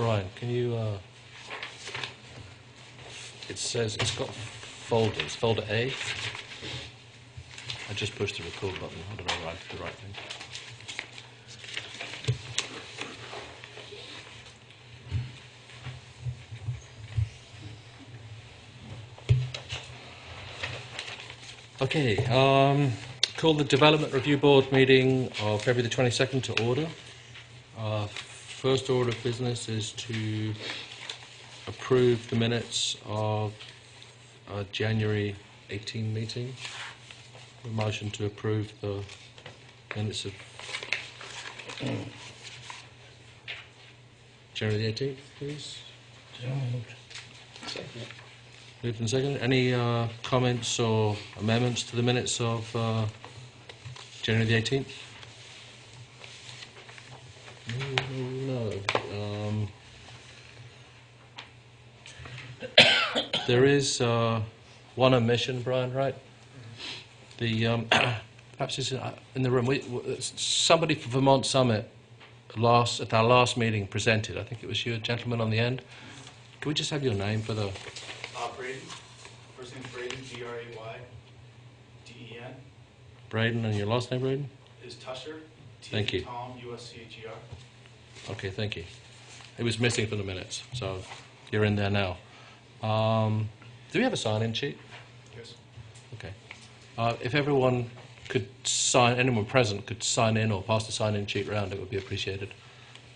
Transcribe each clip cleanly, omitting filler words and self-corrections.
Brian, can you, it says it's got folders. Folder A. I just pushed the record button. I don't know if I did the right thing. Okay, call the Development Review Board meeting of February the 22nd to order. First order of business is to approve the minutes of January 18 meeting. A motion to approve the minutes of January the 18th, please. Moved and seconded. Any comments or amendments to the minutes of January the 18th? No. There is one omission, Brian, right? The perhaps it's in the room. Somebody from Vermont Summit at our last meeting presented. I think it was you, gentleman on the end. Can we just have your name for the? Braden. First name's Braden, B-R-A-Y-D-E-N. Braden, and your last name, Braden? Is Tusher. Thank you. Tom, U-S-C-H-E-R. Okay, thank you. It was missing from the minutes, so you're in there now. Do we have a sign-in sheet? Yes. Okay. If everyone could sign, anyone present could sign in or pass the sign-in sheet around, it would be appreciated.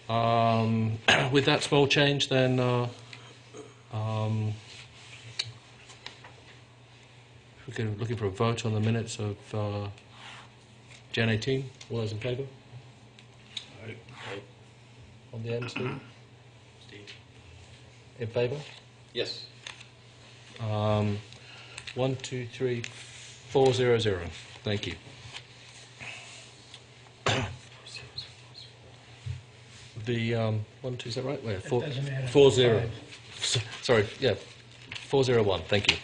With that small change, then we're looking for a vote on the minutes of Jan 18. All those in favour? Aye. On the end, Steve? Steve. In favour? Yes. 1, 2, 3, 4, 0, 0. Thank you. The 1, 2, is that right? Where? 4, 4 0. Sorry, yeah, 401. Thank you.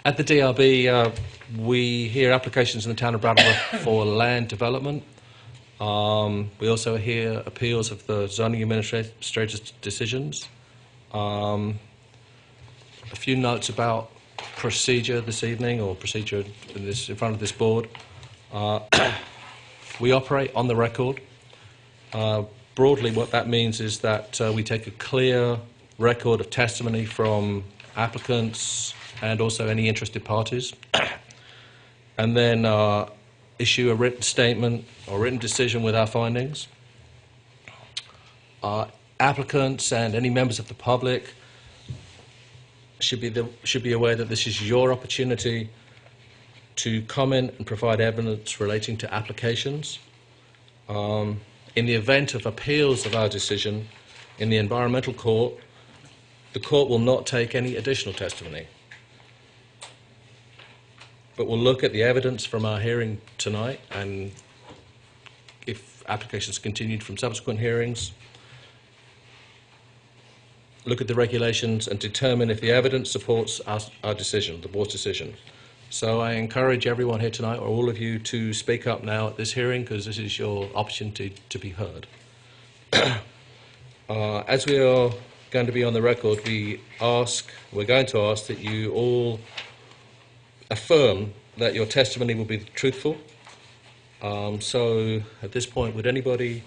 At the DRB, we hear applications in the town of Brattleboro for land development. We also hear appeals of the zoning administrator's decisions. A few notes about procedure this evening, or procedure in front of this board. We operate on the record. Broadly, what that means is that we take a clear record of testimony from applicants and also any interested parties, and then issue a written statement or written decision with our findings. Applicants and any members of the public should be aware that this is your opportunity to comment and provide evidence relating to applications. In the event of appeals of our decision in the environmental court, the court will not take any additional testimony, but will look at the evidence from our hearing tonight, and if applications continued from subsequent hearings, look at the regulations and determine if the evidence supports our decision, the board's decision. So I encourage everyone here tonight, or all of you, to speak up now at this hearing, because this is your opportunity to be heard. As we are going to be on the record, we're going to ask that you all affirm that your testimony will be truthful. So at this point, would anybody,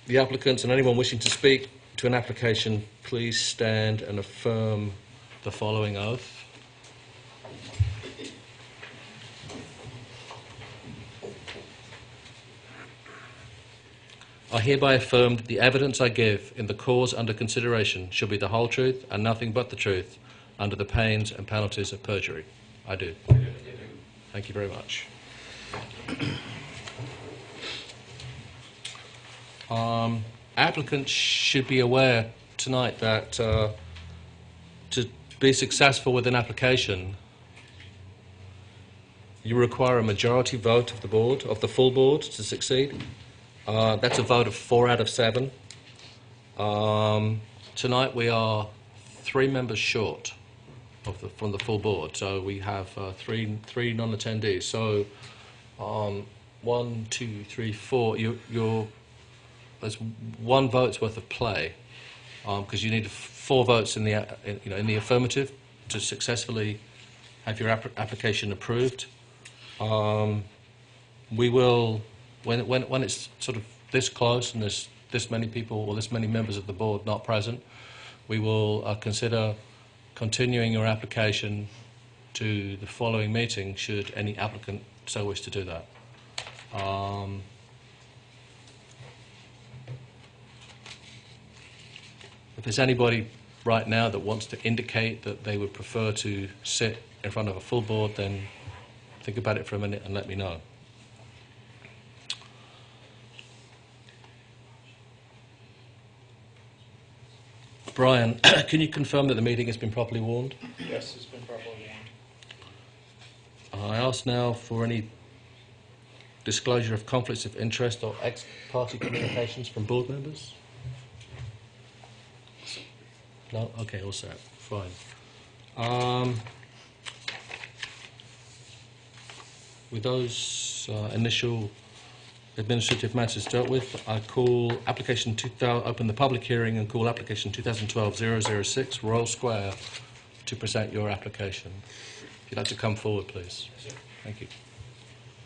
the applicants and anyone wishing to speak to an application, please stand and affirm the following oath. I hereby affirm that the evidence I give in the cause under consideration shall be the whole truth and nothing but the truth, under the pains and penalties of perjury. I do. Thank you very much. Applicants should be aware tonight that to be successful with an application, you require a majority vote of the board, of the full board, to succeed. That's a vote of 4 out of 7. Tonight we are 3 members short from the full board, so we have three non-attendees. So 1, 2, 3, 4. there's one vote's worth of play, because you need 4 votes in the in the affirmative to successfully have your application approved. We will, when it's sort of this close and there's this many people or this many members of the board not present, we will consider continuing your application to the following meeting should any applicant so wish to do that. If there's anybody right now that wants to indicate that they would prefer to sit in front of a full board, then think about it for a minute and let me know. Brian, can you confirm that the meeting has been properly warned? Yes, it's been properly warned. I ask now for any disclosure of conflicts of interest or ex-party communications from board members. No? Okay, all set. Fine. With those initial administrative matters dealt with, I call application open the public hearing and call application 2012-006 Royal Square to present your application. If you'd like to come forward, please. Yes, sir. Thank you.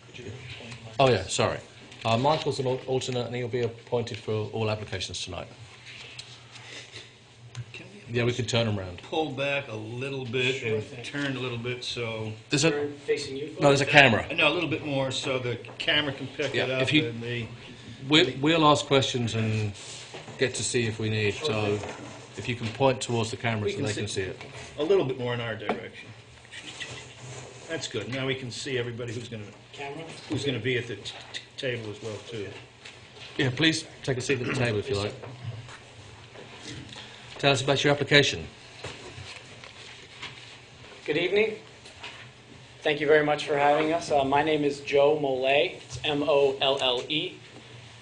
Could you appoint Mike? Oh yeah, sorry. Michael's an alternate and he'll be appointed for all applications tonight. Can we Yeah, we can turn them around. pull back a little bit Sure and thing. turn a little bit so... There's a, Turn facing you. no, there's a camera. No, a little bit more so the camera can pick Yeah, it up if you- and the... We'll ask questions and get to see if we need. So if you can point towards the camera We so can they see- can see it. A little bit more in our direction. That's good. Now we can see everybody who's going Camera? to be at the table as well, too. Yeah, please take a seat at the table if you like. Tell us about your application. Good evening. Thank you very much for having us. My name is Joe Molle. It's M-O-L-L-E.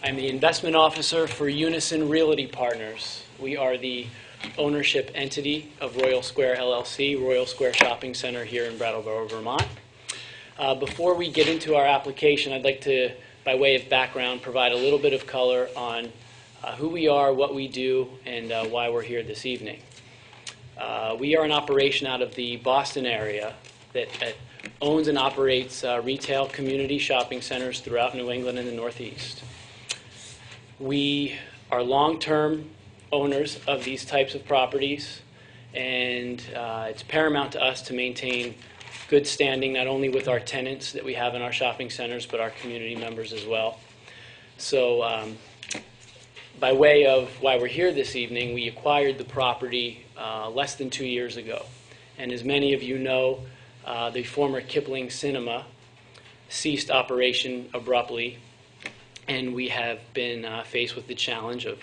I'm the investment officer for Unison Realty Partners. We are the ownership entity of Royal Square LLC, Royal Square Shopping Center here in Brattleboro, Vermont. Before we get into our application, I'd like to, by way of background, provide a little bit of color on who we are, what we do, and why we're here this evening. We are an operation out of the Boston area that owns and operates retail community shopping centers throughout New England and the Northeast. We are long-term owners of these types of properties, and it's paramount to us to maintain good standing not only with our tenants that we have in our shopping centers, but our community members as well. So by way of why we're here this evening, we acquired the property less than 2 years ago. And as many of you know, the former Kipling Cinema ceased operation abruptly, and we have been faced with the challenge of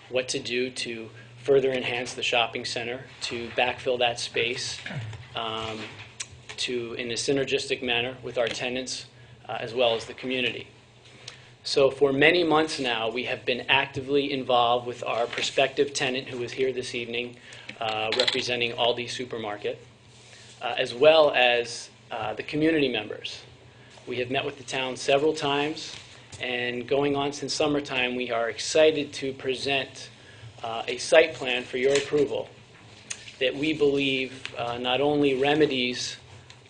what to do to further enhance the shopping center, to backfill that space, in a synergistic manner with our tenants as well as the community. So for many months now, we have been actively involved with our prospective tenant who is here this evening representing Aldi Supermarket, as well as the community members. We have met with the town several times, and going on since summertime, we are excited to present a site plan for your approval that we believe not only remedies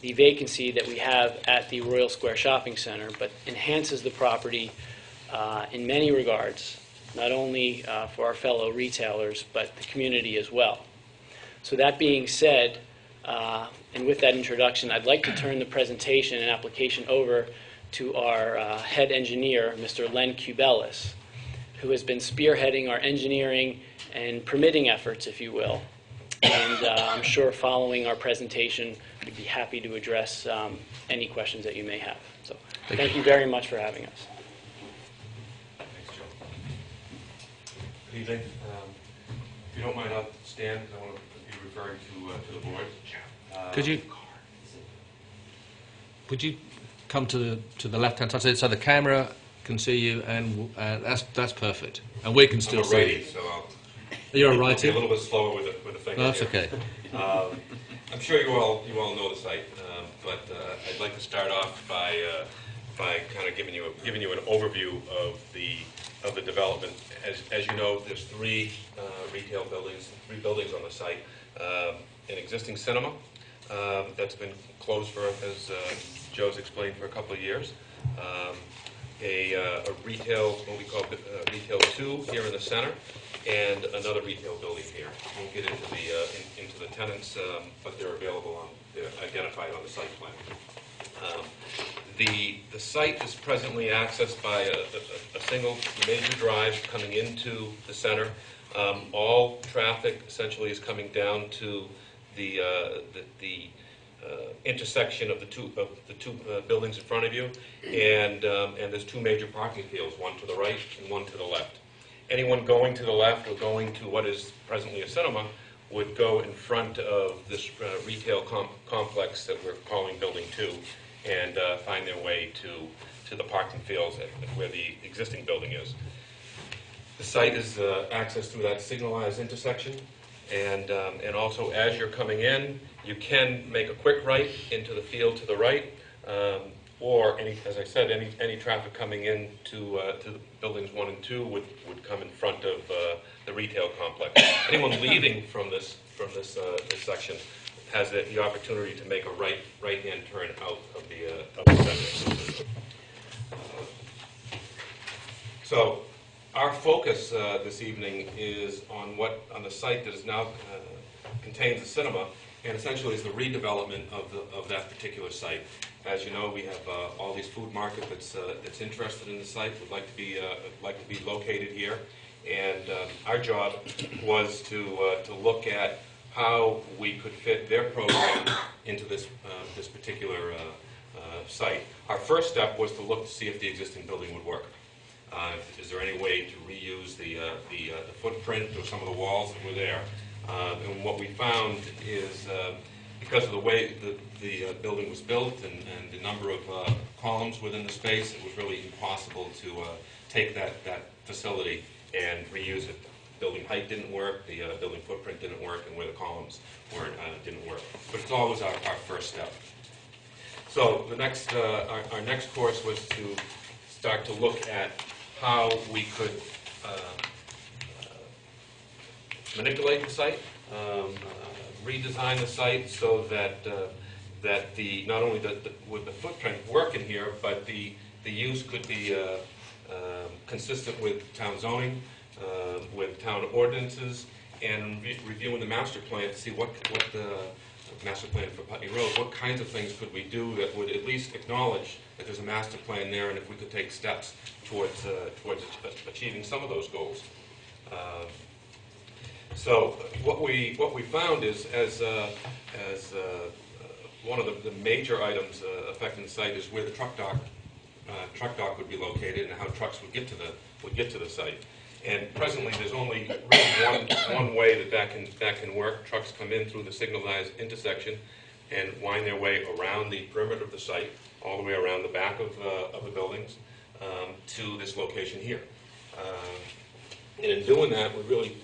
the vacancy that we have at the Royal Square Shopping Center, but enhances the property in many regards, not only for our fellow retailers, but the community as well. So that being said, and with that introduction, I'd like to turn the presentation and application over to our head engineer, Mr. Len Cubelis, who has been spearheading our engineering and permitting efforts, if you will. And I'm sure following our presentation, we'd be happy to address any questions that you may have. So thank you very much for having us. Thanks, Joe. Good evening. If you don't mind, I'll stand because I want to be referring to the board. Could you come to the left-hand side so the camera can see you, and that's perfect, and we can still I'm a see you. righty, so I'll You're a be a righty? little bit slower with the fingers. No, that's here. okay. I'm sure you all know the site, but I'd like to start off by kind of giving you an overview of the of the development. As you know, there's three retail buildings, three buildings on the site. An existing cinema that's been closed for, as Joe's explained, for a couple of years. A retail, what we call Retail 2 here in the center, and another retail building here. Won't get into the tenants, but they're available they're identified on the site plan. The site is presently accessed by a single major drive coming into the center. All traffic essentially is coming down to the intersection of the two buildings in front of you, and there's two major parking fields, one to the right and one to the left. Anyone going to the left or going to what is presently a cinema would go in front of this retail complex that we're calling Building 2 and find their way to the parking fields where the existing building is. The site is accessed through that signalized intersection, and also as you're coming in, you can make a quick right into the field to the right, or as I said, any traffic coming in to the buildings 1 and 2 would come in front of the retail complex. Anyone leaving from this section has the opportunity to make a right-hand turn out of the center. So our focus this evening is on the site that is now contains a cinema, and essentially is the redevelopment of that particular site. As you know, we have all these food market that's interested in the site, would like to be located here, and our job was to look at how we could fit their program into this particular site. Our first step was to look to see if the existing building would work. Is there any way to reuse the footprint or some of the walls that were there? And what we found is, because of the way the building was built and the number of columns within the space, it was really impossible to take that facility and reuse it. Building height didn't work, the building footprint didn't work, and where the columns weren't didn't work. But it's always our first step. So the next, our next course was to start to look at how we could manipulate the site, redesign the site so that not only would the footprint work in here, but the use could be consistent with town zoning, with town ordinances, and reviewing the master plan to see what the master plan for Putney Road, what kinds of things could we do that would at least acknowledge that there's a master plan there, and if we could take steps towards achieving some of those goals. So what we found is, as one of the major items affecting the site is where the truck dock would be located and how trucks would get to the site. And presently, there's only really one way that can work. Trucks come in through the signalized intersection and wind their way around the perimeter of the site, all the way around the back of the buildings, to this location here. And in doing that, we really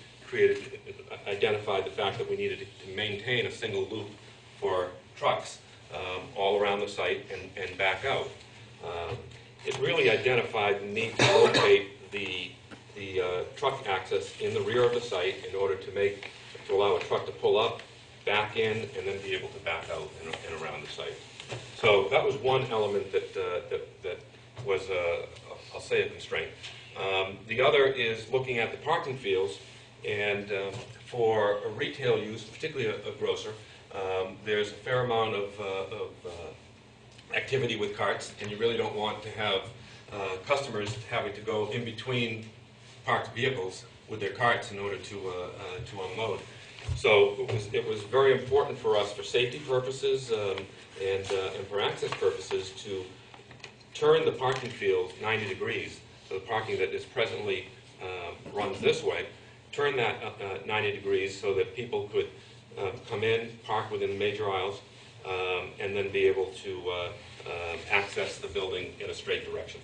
identified the fact that we needed to maintain a single loop for trucks all around the site and back out. It really identified the need to locate the truck access in the rear of the site in order to allow a truck to pull up, back in, and then be able to back out and around the site. So that was one element that was, I'll say, a constraint. The other is looking at the parking fields, and for a retail use, particularly a grocer, there's a fair amount of activity with carts, and you really don't want to have customers having to go in between parked vehicles with their carts in order to unload. So it was very important for us, for safety purposes and for access purposes, to turn the parking field 90 degrees. So the parking that is presently runs this way, turn that 90 degrees so that people could come in, park within the major aisles, and then be able to access the building in a straight direction.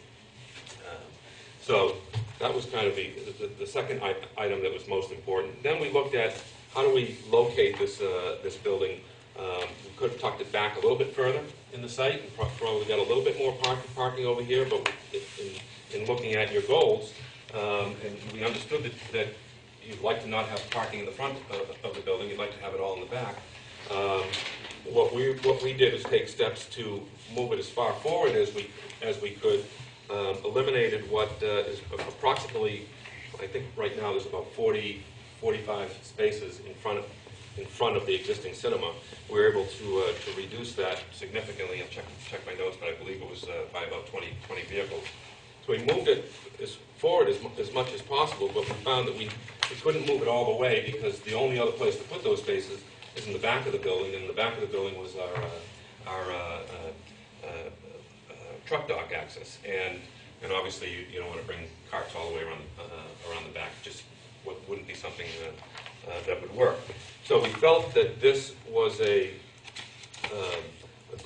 So that was kind of the second item that was most important. Then we looked at how do we locate this building. We could have tucked it back a little bit further in the site and probably got a little bit more parking over here, but in looking at your goals, and we understood that you'd like to not have parking in the front of the building, you'd like to have it all in the back. What we did is take steps to move it as far forward as we could, eliminated what is approximately, I think right now there's about 45 spaces in front of the existing cinema. We were able to reduce that significantly. I'll check my notes, but I believe it was by about 20 vehicles. So we moved it forward as much as possible, but we found that we couldn't move it all the way because the only other place to put those spaces is in the back of the building, and in the back of the building was our truck dock access. And obviously you don't want to bring carts all the way around the back. Just wouldn't be something that would work. So we felt that this was a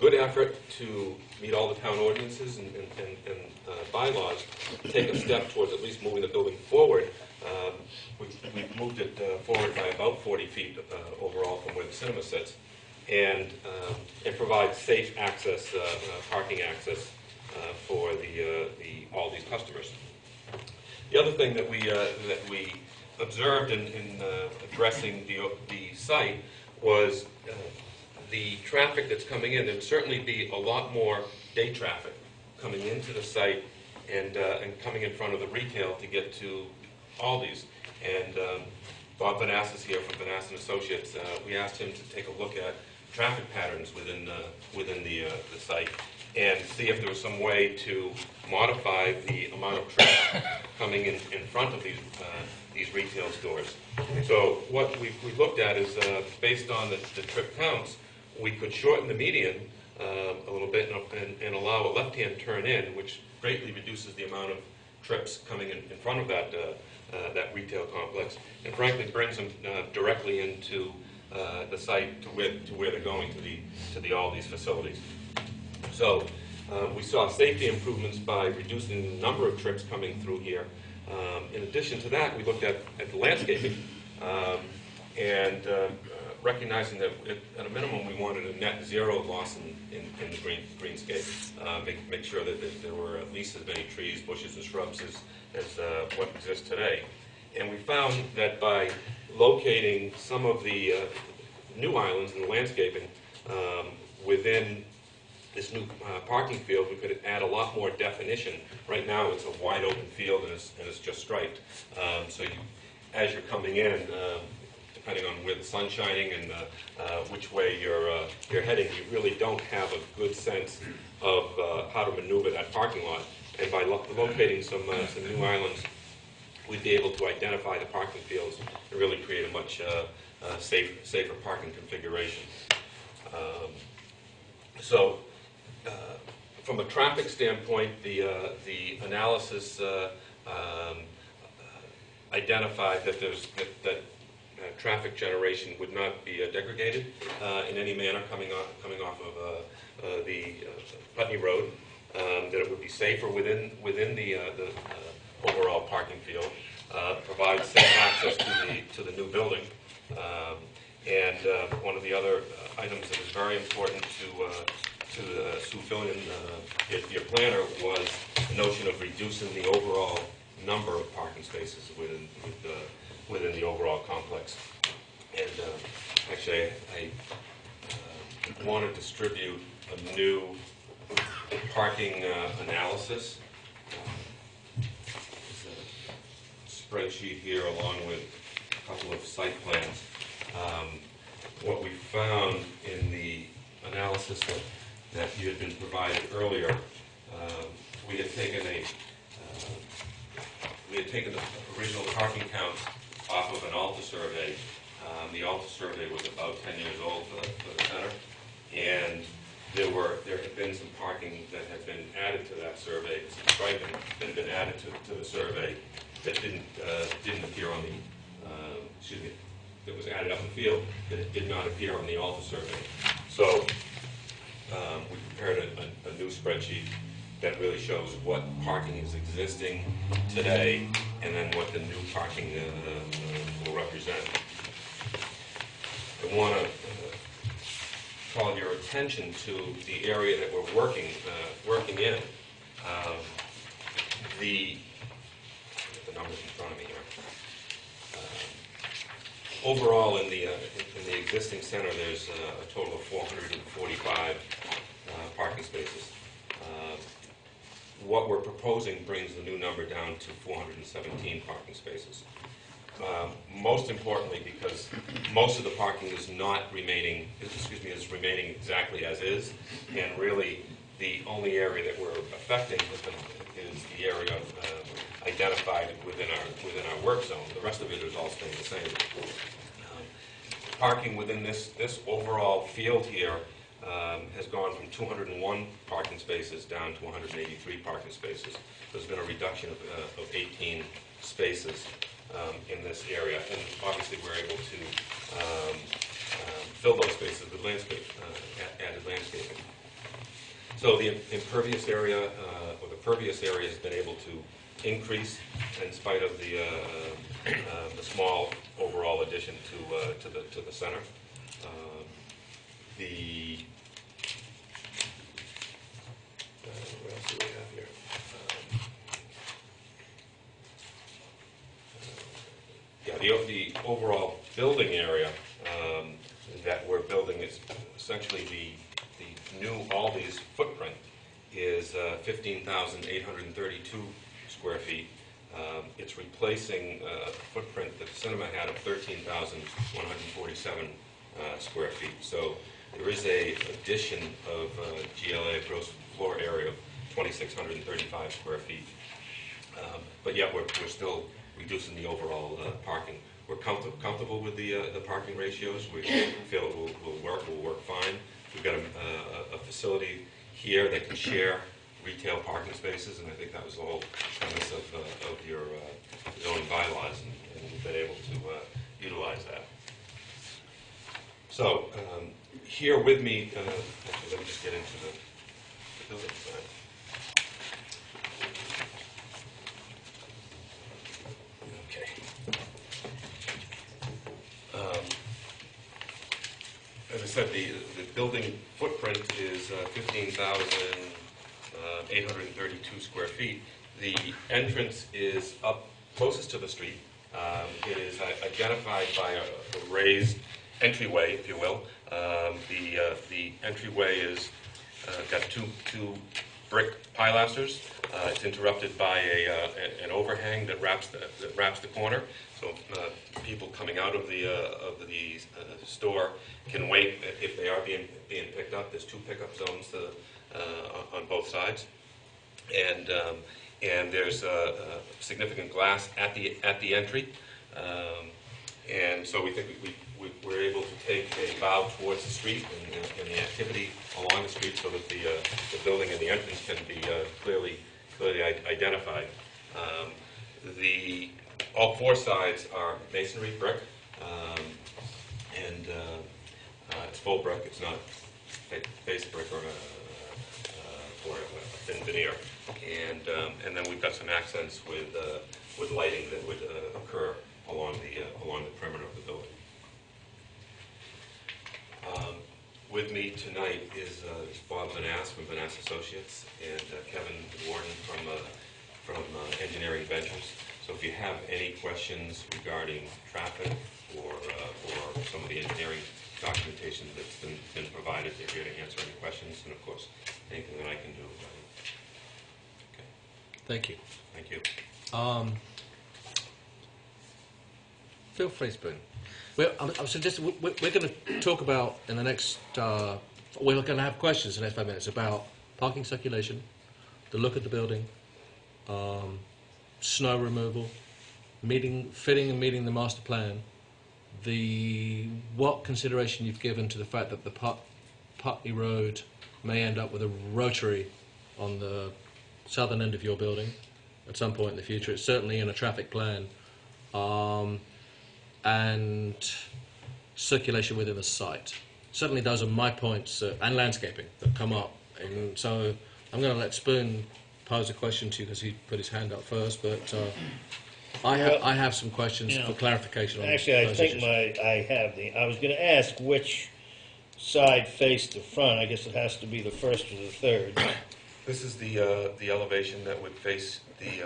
good effort to meet all the town ordinances and bylaws, take a step towards at least moving the building forward. We've moved it forward by about 40 feet overall from where the cinema sits, and it provides safe access, parking access for all these customers. The other thing that we observed in addressing the site was the traffic that's coming in. There would certainly be a lot more day traffic coming into the site and coming in front of the retail to get to Aldi's. And Bob Vanassis here from Vanassis and Associates, we asked him to take a look at traffic patterns within the site and see if there was some way to modify the amount of trips coming in front of these retail stores. So what we looked at is, based on the trip counts, we could shorten the median a little bit and allow a left-hand turn in, which greatly reduces the amount of trips coming in front of that retail complex, and frankly brings them directly into the site to where they're going, to the Aldi's facilities. So we saw safety improvements by reducing the number of trips coming through here. In addition to that, we looked at the landscaping and recognizing that at a minimum we wanted a net zero loss in the greenscape. Make sure that there were at least as many trees, bushes, and shrubs as what exists today. And we found that by locating some of the new islands in the landscaping within this new parking field, we could add a lot more definition. Right now it's a wide open field and it's just striped. So as you're coming in, depending on where the sun's shining and which way you're heading, you really don't have a good sense of how to maneuver that parking lot. And by locating some new islands, we'd be able to identify the parking fields and really create a much safer parking configuration. So from a traffic standpoint, the analysis identified that traffic generation would not be degraded in any manner coming off of the Putney Road. That it would be safer within the overall parking field, provide safe access to the new building, and one of the other items that was very important to Sue Fillion, your planner, was the notion of reducing the overall number of parking spaces within the overall complex. And actually, I want to distribute a new parking analysis. There's a spreadsheet here along with a couple of site plans. What we found in the analysis that you had been provided earlier, we had taken the original parking counts off of an Alta survey. The Alta survey was about 10 years old for the center, and there had been some parking that had been added to that survey, some striping that had been added to the survey that didn't appear on the, that was added up in the field, that it did not appear on the Alta survey. So we prepared a new spreadsheet that really shows what parking is existing today and then what the new parking will represent. I want to call your attention to the area that we're working in. The overall, in the existing center, there's a total of 445 parking spaces. What we're proposing brings the new number down to 417 parking spaces. Most importantly, because most of the parking is remaining exactly as is, and really the only area that we're affecting is the area identified within our work zone. The rest of it is all staying the same. Parking within this overall field here has gone from 201 parking spaces down to 183 parking spaces. There's been a reduction of 18 spaces in this area, and obviously we're able to fill those spaces with added landscaping. So the impervious area, or the pervious area, has been able to increase in spite of the small overall addition to the center. What else do we have here? The overall building area that we're building is essentially the new Aldi's footprint is 15,832 square feet. It's replacing a footprint that the cinema had of 13,147 square feet. So there is a addition of GLA, gross floor area, of 2,635 square feet. But yet we're still reducing the overall parking. We're comfortable with the parking ratios. We feel it will work fine. We've got a facility here that can share retail parking spaces, and I think that was the whole premise of your zoning bylaws, and we've been able to utilize that. So here with me, actually, let me just get into the building design. As I said, the building footprint is 15,832 square feet. The entrance is up closest to the street. It is identified by a raised entryway, if you will. The entryway is got two brick pilasters. It's interrupted by an overhang that wraps the corner. So people coming out of the store can wait if they are being picked up. There's two pickup zones on both sides, and there's significant glass at the entry, and so we think we're able to take a bow towards the street and the activity along the street, so that the building and the entrance can be clearly identified. All four sides are masonry brick, and it's full brick. It's not face brick or a thin veneer. And then we've got some accents with lighting that would occur along the perimeter of the building. With me tonight is Bob Vanass from Vanass Associates and Kevin Warden from Engineering Ventures. So if you have any questions regarding traffic or some of the engineering documentation that's been provided, they're here to answer any questions, and of course, anything that I can do. Okay. Thank you. Thank you. Feel free, Spoon. Well, I'm suggesting we're going to talk about in the next. We're going to have questions in the next 5 minutes about parking circulation, the look of the building, snow removal, fitting and meeting the master plan, what consideration you've given to the fact that the Putney Road may end up with a rotary on the southern end of your building at some point in the future. It's certainly in a traffic plan, and circulation within the site. Certainly those are my points, and landscaping that come up. And so I'm going to let Spoon pose a question to you because he put his hand up first, but I have some questions for clarification on Actually, I those think issues. I was going to ask which side faced the front. I guess it has to be the first or the third. This is the elevation that would face the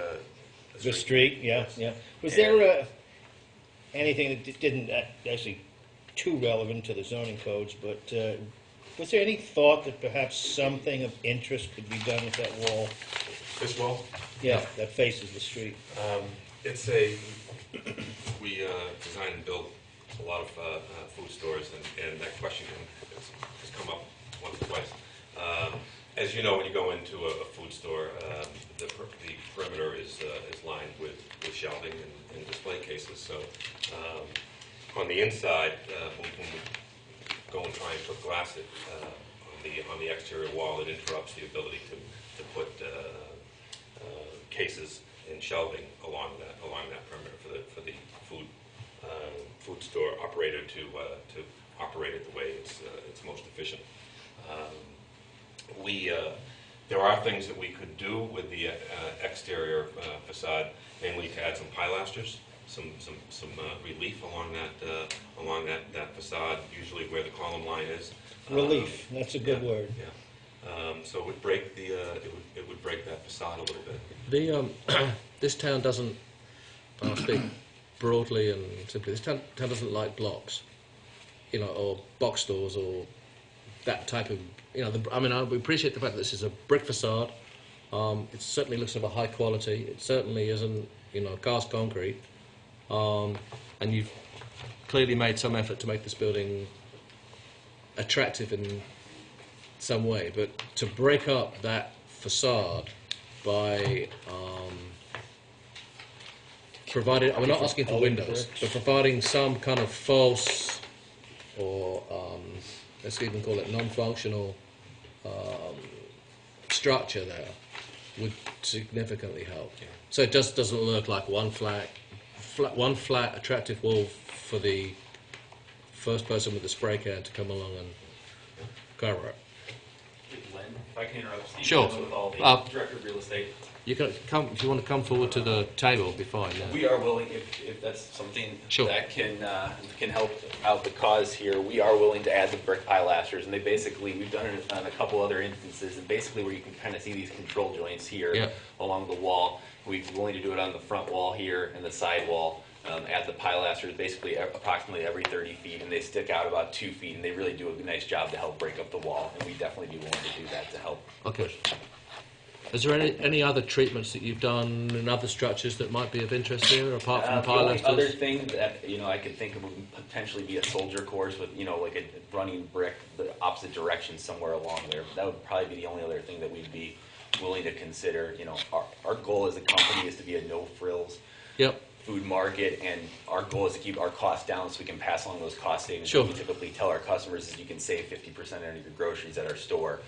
The street, yeah, yeah. Was And- there anything that didn't actually too relevant to the zoning codes, but was there any thought that perhaps something of interest could be done with that wall? This wall, Yeah, that faces the street. it's a, we design and build a lot of food stores, and that question has come up once or twice. As you know, when you go into a food store, the perimeter is lined with shelving and display cases. So on the inside, when we go and try and put glass on the exterior wall, it interrupts the ability to put cases and shelving along that perimeter for the food store operator to operate it the way it's most efficient. There are things that we could do with the exterior facade, namely to add some pilasters, some relief along that facade, usually where the column line is. Relief, that's a good word. Yeah. So it would break it would break that facade a little bit. The this town doesn't. I'll speak broadly and simply. This town doesn't like blocks, or box stores or that type of. We appreciate the fact that this is a brick facade. It certainly looks of a high quality. It certainly isn't, cast concrete. And you've clearly made some effort to make this building attractive in some way. But to break up that facade by providing, we're not asking for windows, but providing some kind of false or let's even call it non-functional structure there would significantly help. Yeah. So it just doesn't look like one flat attractive wall for the first person with the spray can to come along and cover it. Len, if I can interrupt, Steve, Sure. with all the Director of Real Estate. You can come if you want to come forward to the table. It'll be fine. Yeah. We are willing, if that's something Sure. that can help out the cause here, we are willing to add the brick pilasters, and we've done it on a couple other instances, and basically where you can kind of see these control joints here Yeah. along the wall. We're willing to do it on the front wall here and the side wall. Add the pilasters basically approximately every 30 feet, and they stick out about 2 feet, and they really do a nice job to help break up the wall, and we definitely be willing to do that to help. Okay. Is there any other treatments that you've done in other structures that might be of interest here, apart from The only other pilasters? thing that I could think of would potentially be a soldier course with like a running brick the opposite direction somewhere along there. That would probably be the only other thing that we'd be willing to consider. Our goal as a company is to be a no frills Yep. food market, and our goal is to keep our costs down so we can pass along those cost savings. Sure. What we typically tell our customers is you can save 50% on your groceries at our store.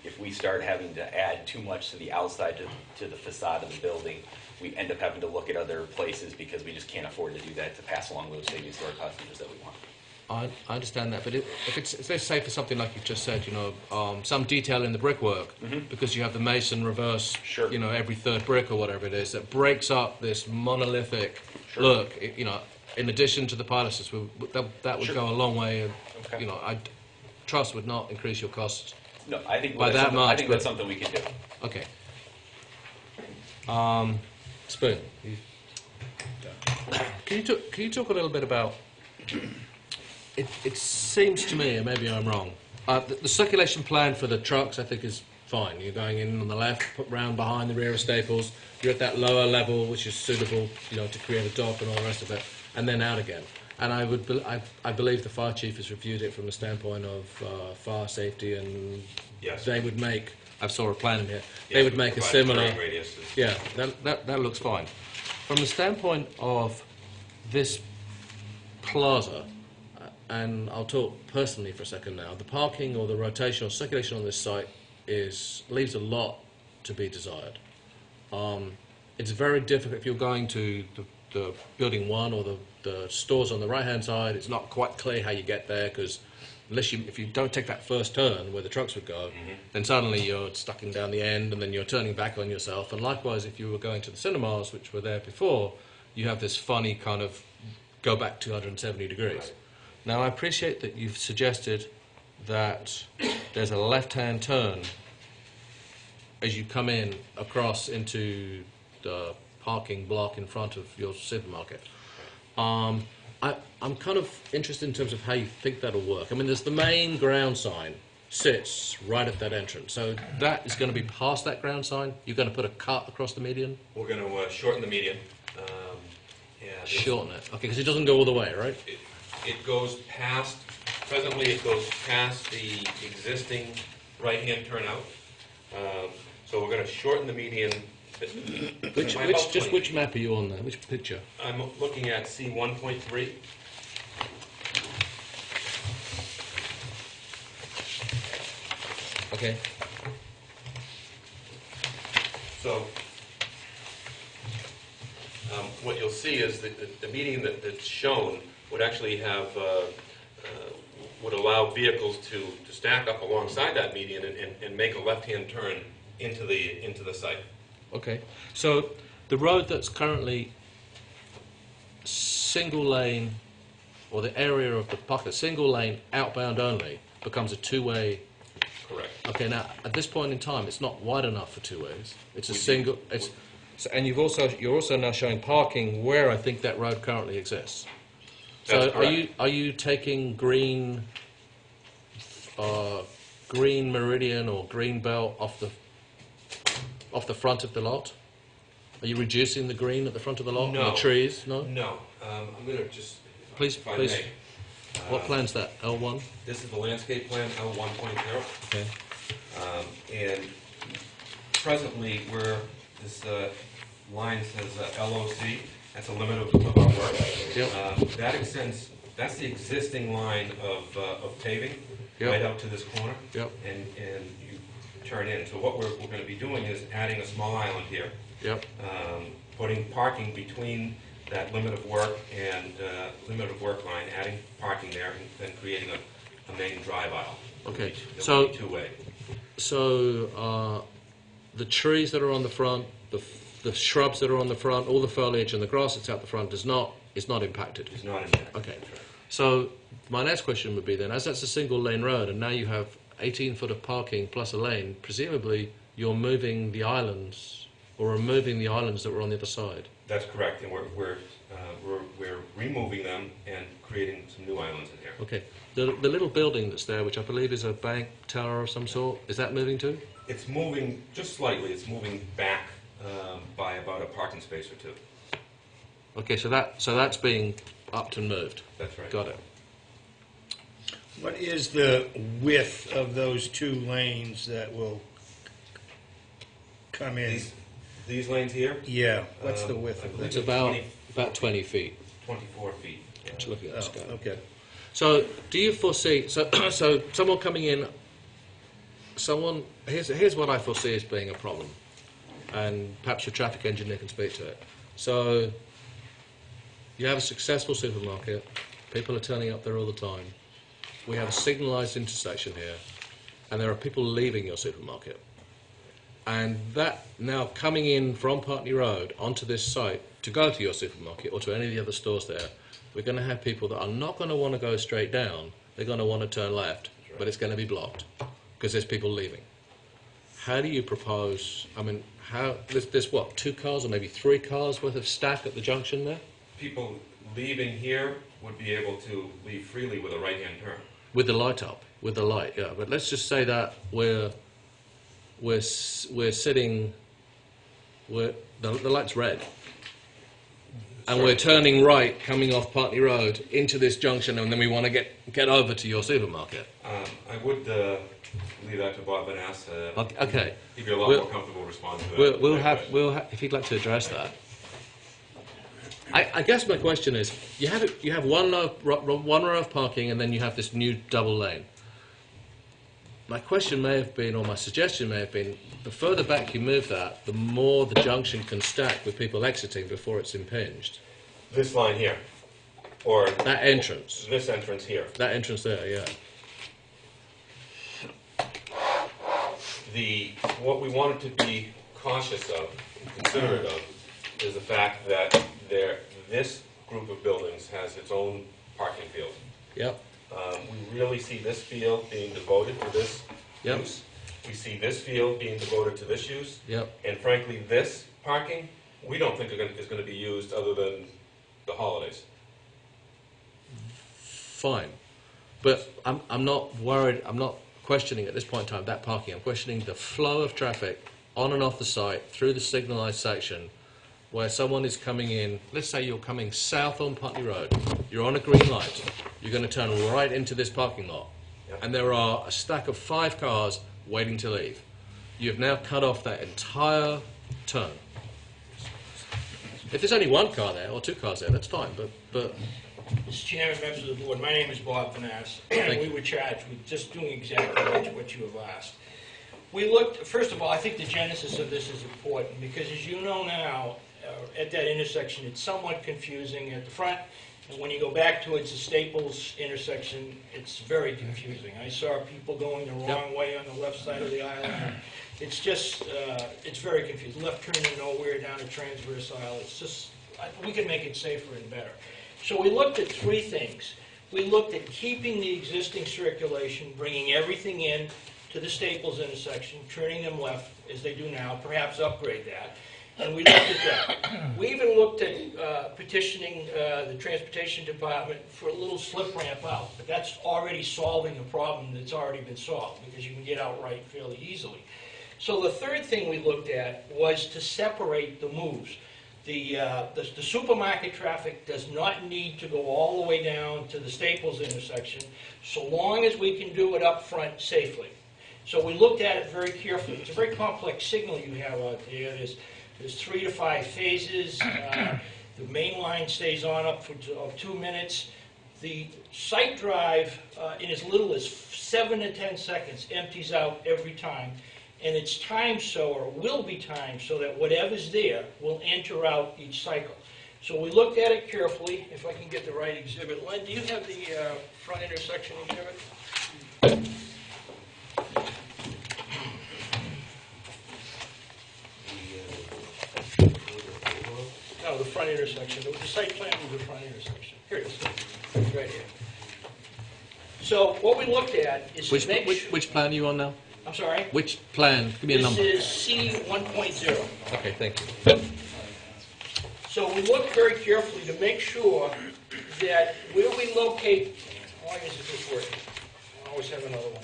If we start having to add too much to the outside to the facade of the building, we end up having to look at other places because we just can't afford to do that to pass along those savings to our customers that we want. I understand that, but if it's, let's say for something like you've just said, some detail in the brickwork, because you have the mason reverse, Sure. Every third brick or whatever it is, that breaks up this monolithic Sure. look, in addition to the pilasters, that would Sure. go a long way, Okay. trust would not increase your costs. No, I think By that much, that's but- something we can do. Okay. Spoon. Can you talk a little bit about? It seems to me, and maybe I'm wrong, the circulation plan for the trucks I think is fine. You're going in on the left, put round behind the rear of Staples. You're at that lower level, which is suitable, to create a dock and all the rest of it, and then out again. And I believe the fire chief has reviewed it from the standpoint of fire safety, and Yes. they would make. I saw a plan in here. Yeah, They would we make a provide similar. turning radiuses. Yeah, that looks fine. From the standpoint of this plaza, and I'll talk personally for a second now, the parking or the rotational circulation on this site leaves a lot to be desired. It's very difficult if you're going to the building one or the stores on the right-hand side. It's not quite clear how you get there because if you don't take that first turn where the trucks would go, then suddenly you're stuck in down the end and then you're turning back on yourself. And likewise, if you were going to the cinemas, which were there before, you have this funny kind of go back 270 degrees. Right. Now, I appreciate that you've suggested that there's a left-hand turn as you come in across into the parking block in front of your supermarket. I'm kind of interested in terms of how you think that'll work. I mean, there's the main ground sign sits right at that entrance. So that is going to be past that ground sign. You're going to put a cut across the median? We're going to shorten the median. And Shorten it. Okay, because it doesn't go all the way, right? it goes past, presently it goes past the existing right-hand turnout. So we're going to shorten the median. Which map are you on there? Which picture? I'm looking at C1.3. Okay. So what you'll see is that the median that's shown would actually have, would allow vehicles to stack up alongside that median and make a left-hand turn into the site. Okay. So the road that's currently single lane, or the area of the pocket single lane outbound only, becomes a two-way. Correct. Okay. Now at this point in time, it's not wide enough for two ways. It's a We- single. It's so, and you're also now showing parking where I think that road currently exists. That's So correct. are you taking green meridian or green belt off the front of the lot? Are you reducing the green at the front of the lot? And No. the trees? No. No. I'm going to just, Please, if I please. may. What plan's that? L1. This is the landscape plan, L1.0. Okay. And presently, where this line says LOC, that's a limit of our work. Yep. That extends, that's the existing line of paving, Yep. right out to this corner. Yep. And you turn in. So what we're going to be doing is adding a small island here, Yep. putting parking between that limit of work and limit of work line, adding parking there, and then creating a main drive aisle. Okay. That So- will be two-way. So the trees that are on the front, the shrubs that are on the front, all the foliage and the grass that's out the front is not impacted. It's not in there. Okay. So my next question would be then, as that's a single lane road and now you have 18 foot of parking plus a lane, presumably you're moving the islands or removing the islands that were on the other side. That's correct, and we're removing them and creating some new islands in here. Okay. The little building that's there, which I believe is a bank tower of some sort, is that moving too? It's moving just slightly. It's moving back by about a parking space or two. Okay, so that's being upped and moved. That's right. Got it. What is the width of those two lanes that will come in? These lanes here, Yeah, what's the width I of believe It's that? about 20 feet. 24 feet. Yeah. Just looking at the scale. Oh, okay. So, do you foresee? So someone coming in. Here's what I foresee as being a problem, and perhaps your traffic engineer can speak to it. So, you have a successful supermarket. People are turning up there all the time. We have a signalised intersection here, and there are people leaving your supermarket. And that now coming in from Putney Road onto this site to go to your supermarket or to any of the other stores there, we're going to have people that are not going to want to go straight down. They're going to want to turn left, but it's going to be blocked because there's people leaving. How do you propose? I mean, there's what, 2 cars or maybe 3 cars worth of stack at the junction there People leaving here would be able to leave freely with a right-hand turn. with the light up, with the light. Yeah, but let's just say that we're sitting, the light's red, and Sorry. we're turning right, coming off Putney Road into this junction, and then we want to get over to your supermarket. I would leave that to Bob and ask. Okay, He'd be a lot We'll- more comfortable responding to that. we'll have if you'd like to address that. I guess my question is, you have one row of parking, and then you have this new double lane. My question may have been, or my suggestion may have been, the further back you move that, the more the junction can stack with people exiting before it's impinged. This line here, or That entrance this entrance here. there, yeah. What we wanted to be cautious of, considerate of, is the fact that this group of buildings has its own parking field. Yep, We really see this field being devoted to this Yep. use. We see this field being devoted to this use. yep, And frankly, this parking, we don't think is going to be used other than the holidays. fine. But I'm not worried, I'm not questioning at this point in time that parking. I'm questioning the flow of traffic on and off the site through the signalised section where someone is coming in. Let's say you're coming south on Putney Road. You're on a green light. You're going to turn right into this parking lot. And there are a stack of 5 cars waiting to leave. You've now cut off that entire turn. If there's only 1 car there or 2 cars there, that's fine. But Mr. Chairman, members of the board, my name is Bob Panas, Thank and we were charged with just doing exactly what you have asked. We looked, first of all, I think the genesis of this is important, because as you know now, at that intersection, it's somewhat confusing at the front, and when you go back towards the Staples intersection, it's very confusing. I saw people going the wrong way on the left side of the aisle. It's just, it's very confusing. Left turning nowhere down a transverse aisle. It's just, we can make it safer and better. So we looked at 3 things. We looked at keeping the existing circulation, bringing everything in to the Staples intersection, turning them left as they do now, perhaps upgrade that. And we looked at that. We even looked at petitioning the Transportation Department for a little slip ramp out, but that's already solving a problem that's already been solved, because you can get out right fairly easily. So the third thing we looked at was to separate the moves. The supermarket traffic does not need to go all the way down to the Staples intersection, so long as we can do it up front safely. So we looked at it very carefully. It's a very complex signal you have out there. There's 3 to 5 phases. The main line stays on up for 2 minutes. The site drive, in as little as 7 to 10 seconds, empties out every time. And it's timed so, or will be timed, so that whatever's there will enter out each cycle. So we looked at it carefully. If I can get the right exhibit. Len, do you have the front intersection exhibit? No, the front intersection. The site plan was the front intersection. Here it is, right here. So what we looked at is to make sure... which plan are you on now? I'm sorry? Which plan? Give me a number. This is C1.0. Okay, thank you. So we looked very carefully to make sure that where we locate... Why isn't this working? I always have another one.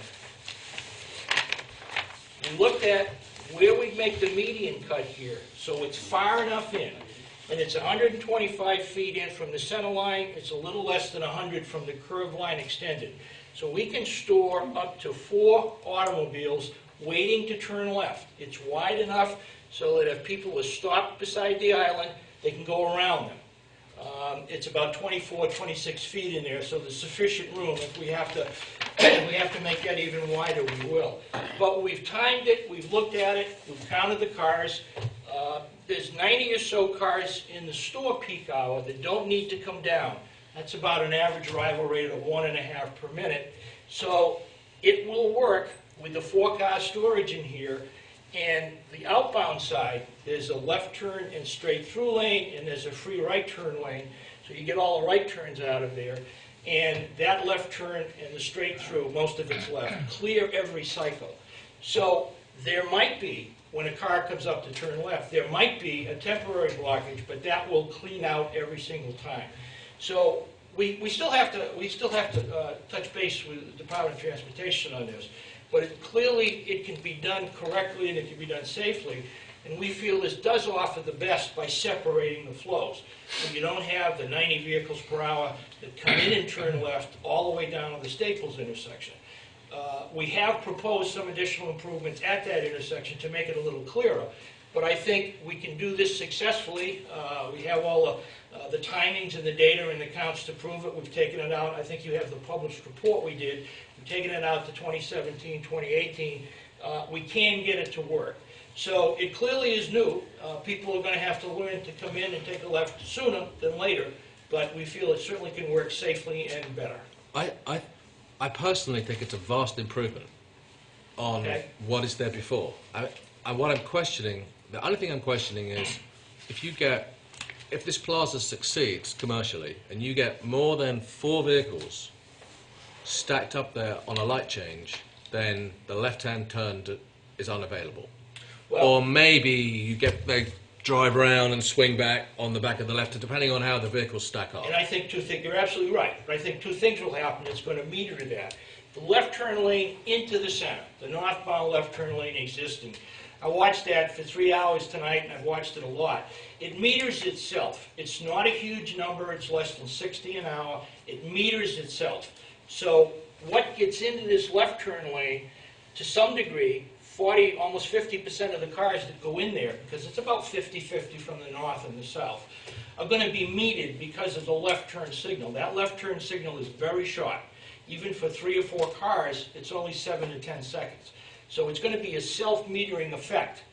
We looked at where we make the median cut here, so it's far enough in. And it's 125 feet in from the center line. It's a little less than 100 from the curved line extended. So we can store up to 4 automobiles waiting to turn left. It's wide enough so that if people are stopped beside the island, they can go around them. It's about 24, 26 feet in there, so there's sufficient room. If we have to make that even wider, we will. But we've timed it, we've looked at it, we've counted the cars. There's 90 or so cars in the store peak hour that don't need to come down. That's about an average arrival rate of 1.5 per minute. So it will work with the 4-car storage in here. And the outbound side, there's a left turn and straight through lane, and there's a free right turn lane. So you get all the right turns out of there. And that left turn and the straight through, most of it's left, clear every cycle. So there might be, when a car comes up to turn left, there might be a temporary blockage, but that will clean out every single time. So we still have to touch base with the Department of Transportation on this, but clearly it can be done correctly and it can be done safely, and we feel this does offer the best by separating the flows. So you don't have the 90 vehicles per hour that come in and turn left all the way down to the Staples intersection. We have proposed some additional improvements at that intersection to make it a little clearer, but I think we can do this successfully. We have all the timings and the data and the counts to prove it. We've taken it out. I think you have the published report we did. We've taken it out to 2017, 2018. We can get it to work. So it clearly is new. People are going to have to learn to come in and take a left sooner than later, but we feel it certainly can work safely and better. I personally think it's a vast improvement on what is there before. What I'm questioning, the only thing I'm questioning is if this plaza succeeds commercially and you get more than 4 vehicles stacked up there on a light change, then the left-hand turn is unavailable. Well, or maybe you get drive around and swing back on the back of the left, depending on how the vehicles stack up. And I think you're absolutely right, but I think two things will happen that's going to meter to that. The left turn lane into the center, the northbound left turn lane existing. I watched that for 3 hours tonight, and I've watched it a lot. It meters itself. It's not a huge number. It's less than 60 an hour. It meters itself. So what gets into this left turn lane, to some degree, 40, almost 50% of the cars that go in there, because it's about 50-50 from the north and the south, are going to be metered because of the left turn signal. That left turn signal is very short. Even for 3 or 4 cars, it's only 7 to 10 seconds. So it's going to be a self-metering effect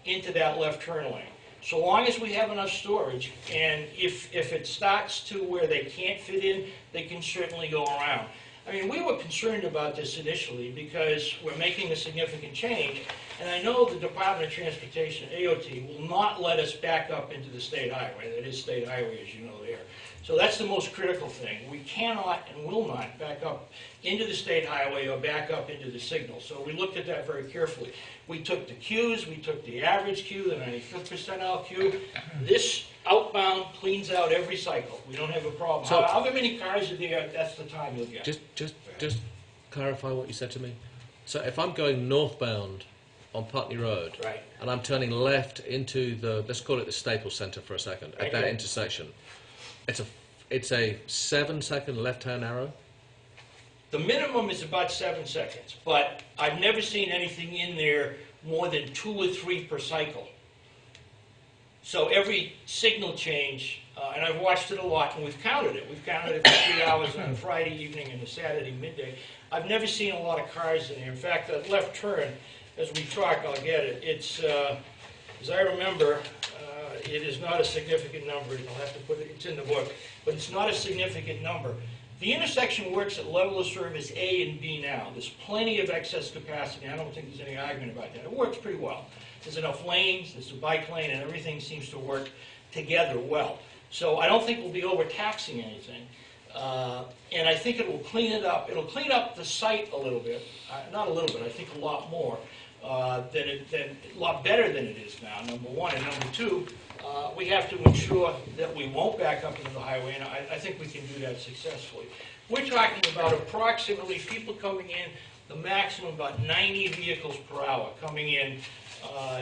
into that left turn lane. So long as we have enough storage, and if it starts to where they can't fit in, they can certainly go around. I mean, we were concerned about this initially because we're making a significant change, and I know the Department of Transportation, AOT, will not let us back up into the state highway. That is state highway, as you know, there. So that's the most critical thing. We cannot and will not back up into the state highway or back up into the signal. So we looked at that very carefully. We took the queues, we took the average queue, the 95th percentile queue. This outbound cleans out every cycle. We don't have a problem. So, however many cars are there, that's the time you'll get. Just clarify what you said to me. So if I'm going northbound on Putney Road, Right. and I'm turning left into the, let's call it the Staples Center for a second, at that Okay. intersection, it's a 7-second left-hand arrow? The minimum is about 7 seconds, but I've never seen anything in there more than 2 or 3 per cycle. So every signal change, and I've watched it a lot, and we've counted it. We've counted it for 3 hours on a Friday evening and a Saturday midday. I've never seen a lot of cars in there. In fact, that left turn, as we talk, I'll get it. It's, as I remember, it is not a significant number. I'll have to put it, it's in the book, but it's not a significant number. The intersection works at level of service A and B now. There's plenty of excess capacity. I don't think there's any argument about that. It works pretty well. There's enough lanes, there's a bike lane, and everything seems to work together well. So I don't think we'll be overtaxing anything. And I think it will clean it up. It'll clean up the site a little bit. Not a little bit, I think a lot more. A lot better than it is now, number one. And number two, we have to ensure that we won't back up into the highway, and I think we can do that successfully. We're talking about approximately people coming in, the maximum about 90 vehicles per hour coming in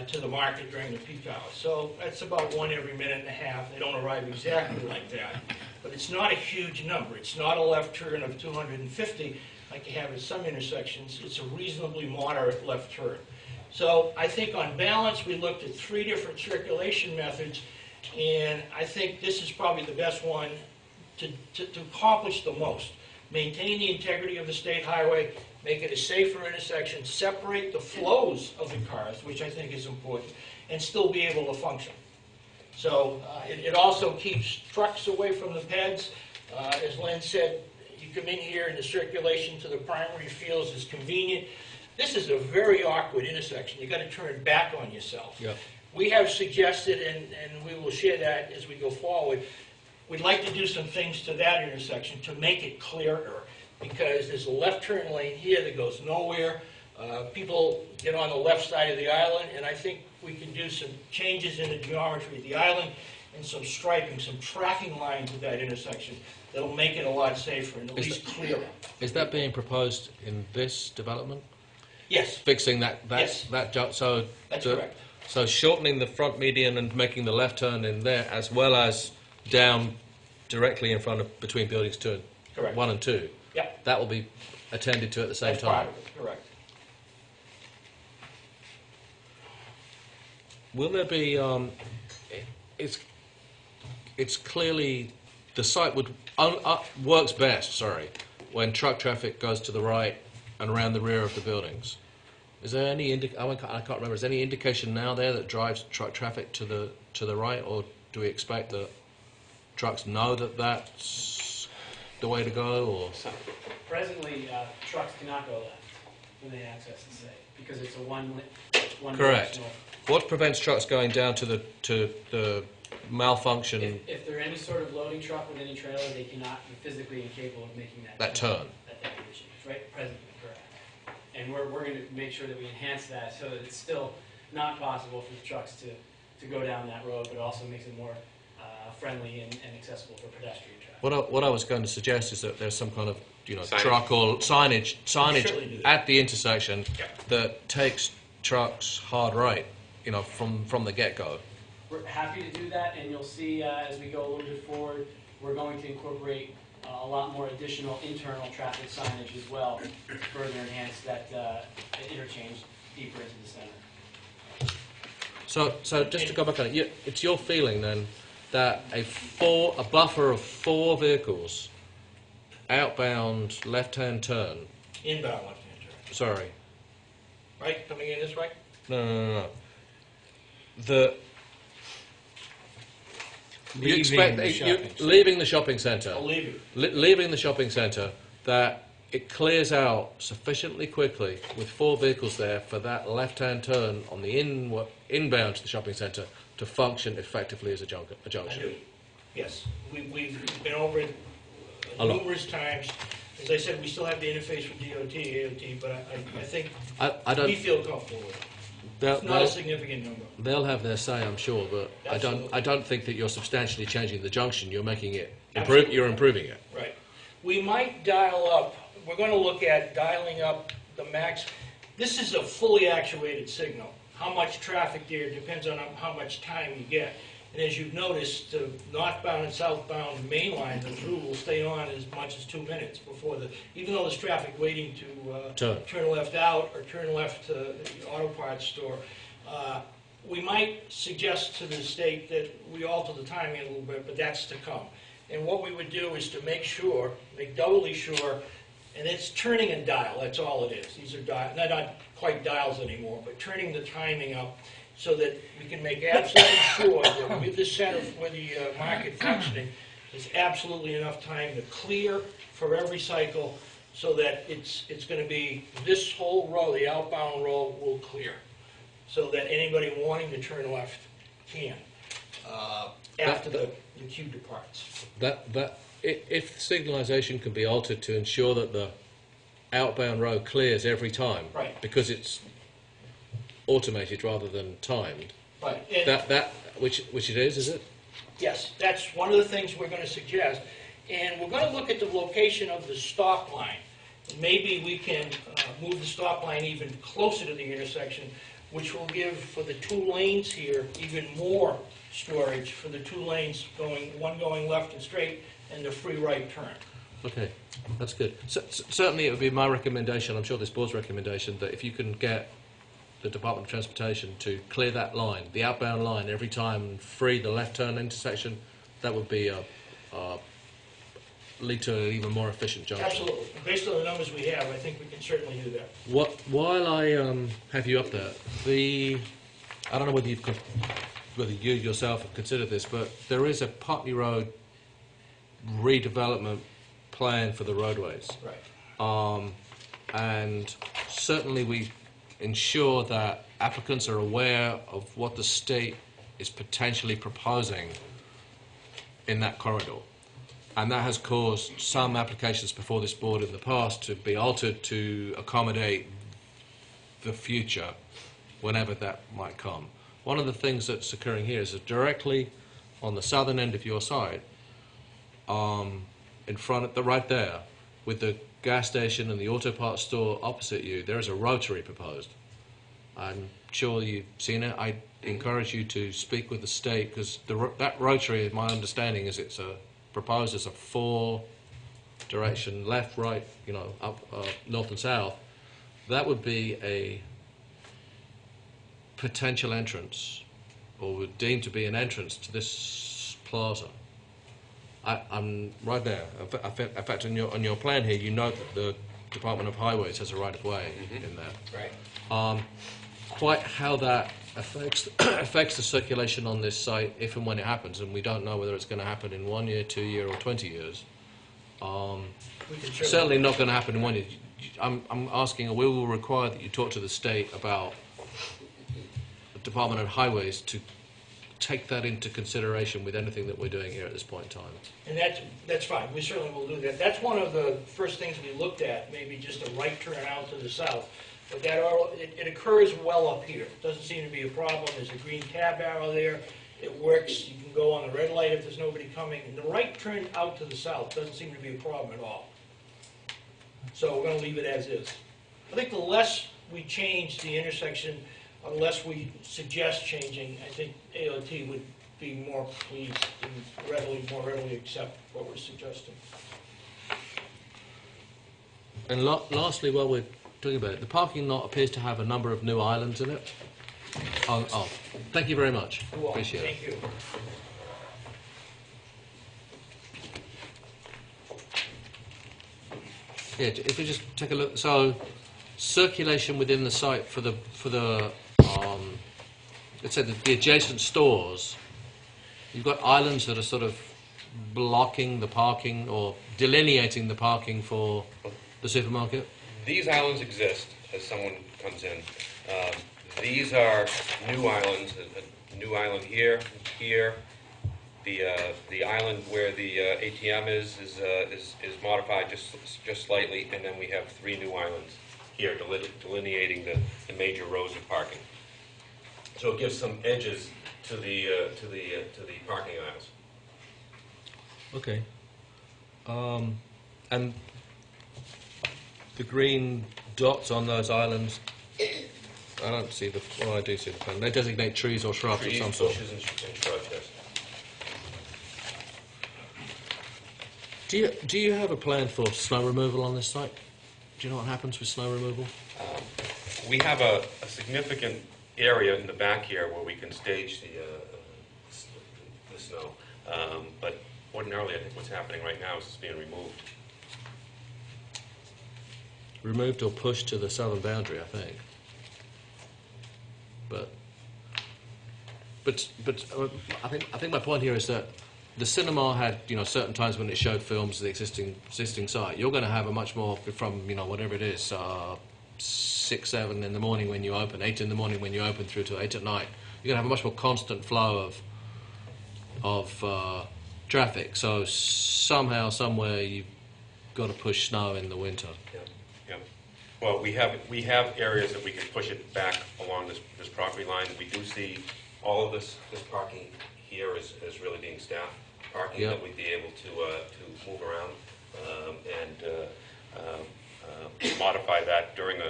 to the market during the peak hours. So that's about 1 every minute and a half. They don't arrive exactly like that, but it's not a huge number. It's not a left turn of 250 like you have at some intersections. It's a reasonably moderate left turn. So I think on balance, we looked at 3 different circulation methods, and I think this is probably the best one to accomplish the most. Maintain the integrity of the state highway, make it a safer intersection, separate the flows of the cars, which I think is important, and still be able to function. So it also keeps trucks away from the PEDs. As Len said, you come in here and the circulation to the primary fields is convenient. This is a very awkward intersection. You've got to turn back on yourself. Yeah. We have suggested, and we will share that as we go forward, we'd like to do some things to that intersection to make it clearer, because there's a left turn lane here that goes nowhere. People get on the left side of the island, and I think we can do some changes in the geometry of the island and some striping, some tracking lines at that intersection that'll make it a lot safer and at least clearer. Is that being proposed in this development? Yes, Fixing that Yes. so that's correct. So shortening the front median and making the left turn in there, as well as down directly in front of between buildings Correct. 1 and 2. Yep, That will be attended to at the same that's part time. of it, correct. Will there be? It's clearly the site would works best. Sorry, when truck traffic goes to the right and around the rear of the buildings. Is there any I can't remember. Is there any indication now there that drives truck traffic to the right, or do we expect that trucks know that that's the way to go? Or Presently, trucks cannot go left when they access the site because it's a one correct. directional. What prevents trucks going down to the malfunction If they're any sort of loading truck with any trailer, they cannot be physically incapable of making that turn? At that condition, right? Presently, correct. And we're going to make sure that we enhance that so that it's still not possible for the trucks to to go down that road, but also makes it more friendly and accessible for pedestrian traffic. What I was going to suggest is that there's some kind of Signage. truck or signage Certainly do that. at the intersection Yeah. that takes trucks hard right, from the get-go. We're happy to do that, and you'll see as we go a little bit forward, we're going to incorporate a lot more additional internal traffic signage as well to further enhance that interchange deeper into the center. So just to go back on it, it's your feeling then that a buffer of 4 vehicles, outbound left-hand turn. Inbound left-hand turn. Sorry, Right, coming in this way? no. You Leaving expect the shopping center. leaving the shopping centre. I'll leave you. Leaving the shopping centre, that it clears out sufficiently quickly with 4 vehicles there for that left-hand turn on the inbound to the shopping centre to function effectively as a I junction. do. Yes, we've been over it A lot. numerous times. As I said, we still have the interface with DOT, AOT, but I think I don't. we feel comfortable with it. They'll, It's not a they'll, significant number. they'll have their say, I'm sure, but Absolutely. I don't think that you're substantially changing the junction. You're making it Absolutely. You're improving it. Right. We might dial up, we're going to look at dialing up the max. This is a fully actuated signal. How much traffic there depends on how much time you get. And as you've noticed, the northbound and southbound main line, the through will stay on as much as 2 minutes before even though there's traffic waiting to turn left out or turn left to the auto parts store. We might suggest to the state that we alter the timing a little bit, but that's to come. And what we would do is to make doubly sure, and it's turning a dial, that's all it is. These are they're not quite dials anymore, but turning the timing up so that we can make absolutely sure that with the center, with the market functioning, there's absolutely enough time to clear for every cycle so that it's going to be this whole row, the outbound row will clear, so that anybody wanting to turn left can after the queue departs. If signalisation can be altered to ensure that the outbound row clears every time, Right. because it's automated rather than timed. Right. And Which it is it? yes, that's one of the things we're going to suggest. And we're going to look at the location of the stop line. Maybe we can move the stop line even closer to the intersection, which will give, for the 2 lanes here, even more storage for the 2 lanes one going left and straight and the free right turn. Okay, that's good. Certainly, it would be my recommendation. I'm sure this board's recommendation that if you can get the Department of Transportation to clear that line, the outbound line, every time, and free the left turn intersection, that would be lead to an even more efficient junction. Absolutely. Based on the numbers we have, I think we can certainly do that. While I have you up there, I don't know whether you yourself have considered this, but there is a Putney Road redevelopment plan for the roadways. Right. And certainly we ensure that applicants are aware of what the state is potentially proposing in that corridor. And that has caused some applications before this board in the past to be altered to accommodate the future, whenever that might come. One of the things that's occurring here is that directly on the southern end of your site, in front of right there, with the gas station and the auto parts store opposite you, there is a rotary proposed. I'm sure you've seen it. I encourage you to speak with the state, because that rotary, my understanding is it's proposed as a 4-direction, left, right, up, north and south. That would be a potential entrance, or would deem to be an entrance to this plaza. I'm right there. In fact, on your plan here, you note that the Department of Highways has a right-of-way in there. Right. Quite how that affects the circulation on this site, if and when it happens, and we don't know whether it's going to happen in 1 year, 2 year, or 20 years. We can Certainly not going to happen in 1 year. I'm asking, we will require that you talk to the state about the Department of Highways to take that into consideration with anything that we're doing here at this point in time. And that's fine, we certainly will do that. That's one of the first things we looked at, maybe just a right turn out to the south. But it occurs well up here. Doesn't seem to be a problem. There's a green cab arrow there. It works. You can go on the red light if there's nobody coming. And the right turn out to the south doesn't seem to be a problem at all. So we're going to leave it as is. I think the less we change the intersection, the less we suggest changing, I think AOT would be more pleased and more readily accept what we're suggesting. And lastly, while we're talking about it, the parking lot appears to have a number of new islands in it. Oh, thank you very much. You're welcome. Appreciate it. Thank you. Yeah, if we just take a look, so circulation within the site for the let's say the adjacent stores, you've got islands that are sort of blocking the parking or delineating the parking for the supermarket. These islands exist as someone comes in. These are new islands, a new island here. The island where the ATM is modified just slightly, and then we have 3 new islands here delineating the major rows of parking. So it gives some edges to the parking aisles. Okay. And the green dots on those islands, I don't see the. Well, I do see the plan. They designate trees or shrubs Trees, of some sort. bushes, and shrubs, yes. Do you have a plan for snow removal on this site? Do you know what happens with snow removal? We have a significant area in the back here where we can stage the snow. But ordinarily, I think what's happening right now is it's being removed. Removed or pushed to the southern boundary, I think. But I think my point here is that the cinema had, certain times when it showed films of the existing site. You're going to have a much more from, whatever it is, 6, 7 in the morning when you open, 8 in the morning when you open through to 8 at night. You're going to have a much more constant flow of traffic. So somehow, somewhere, you've got to push snow in the winter. Yeah. Well, we have areas that we can push it back along this property line. We do see all of this parking here is really being staff parking that we'd be able to move around and modify that during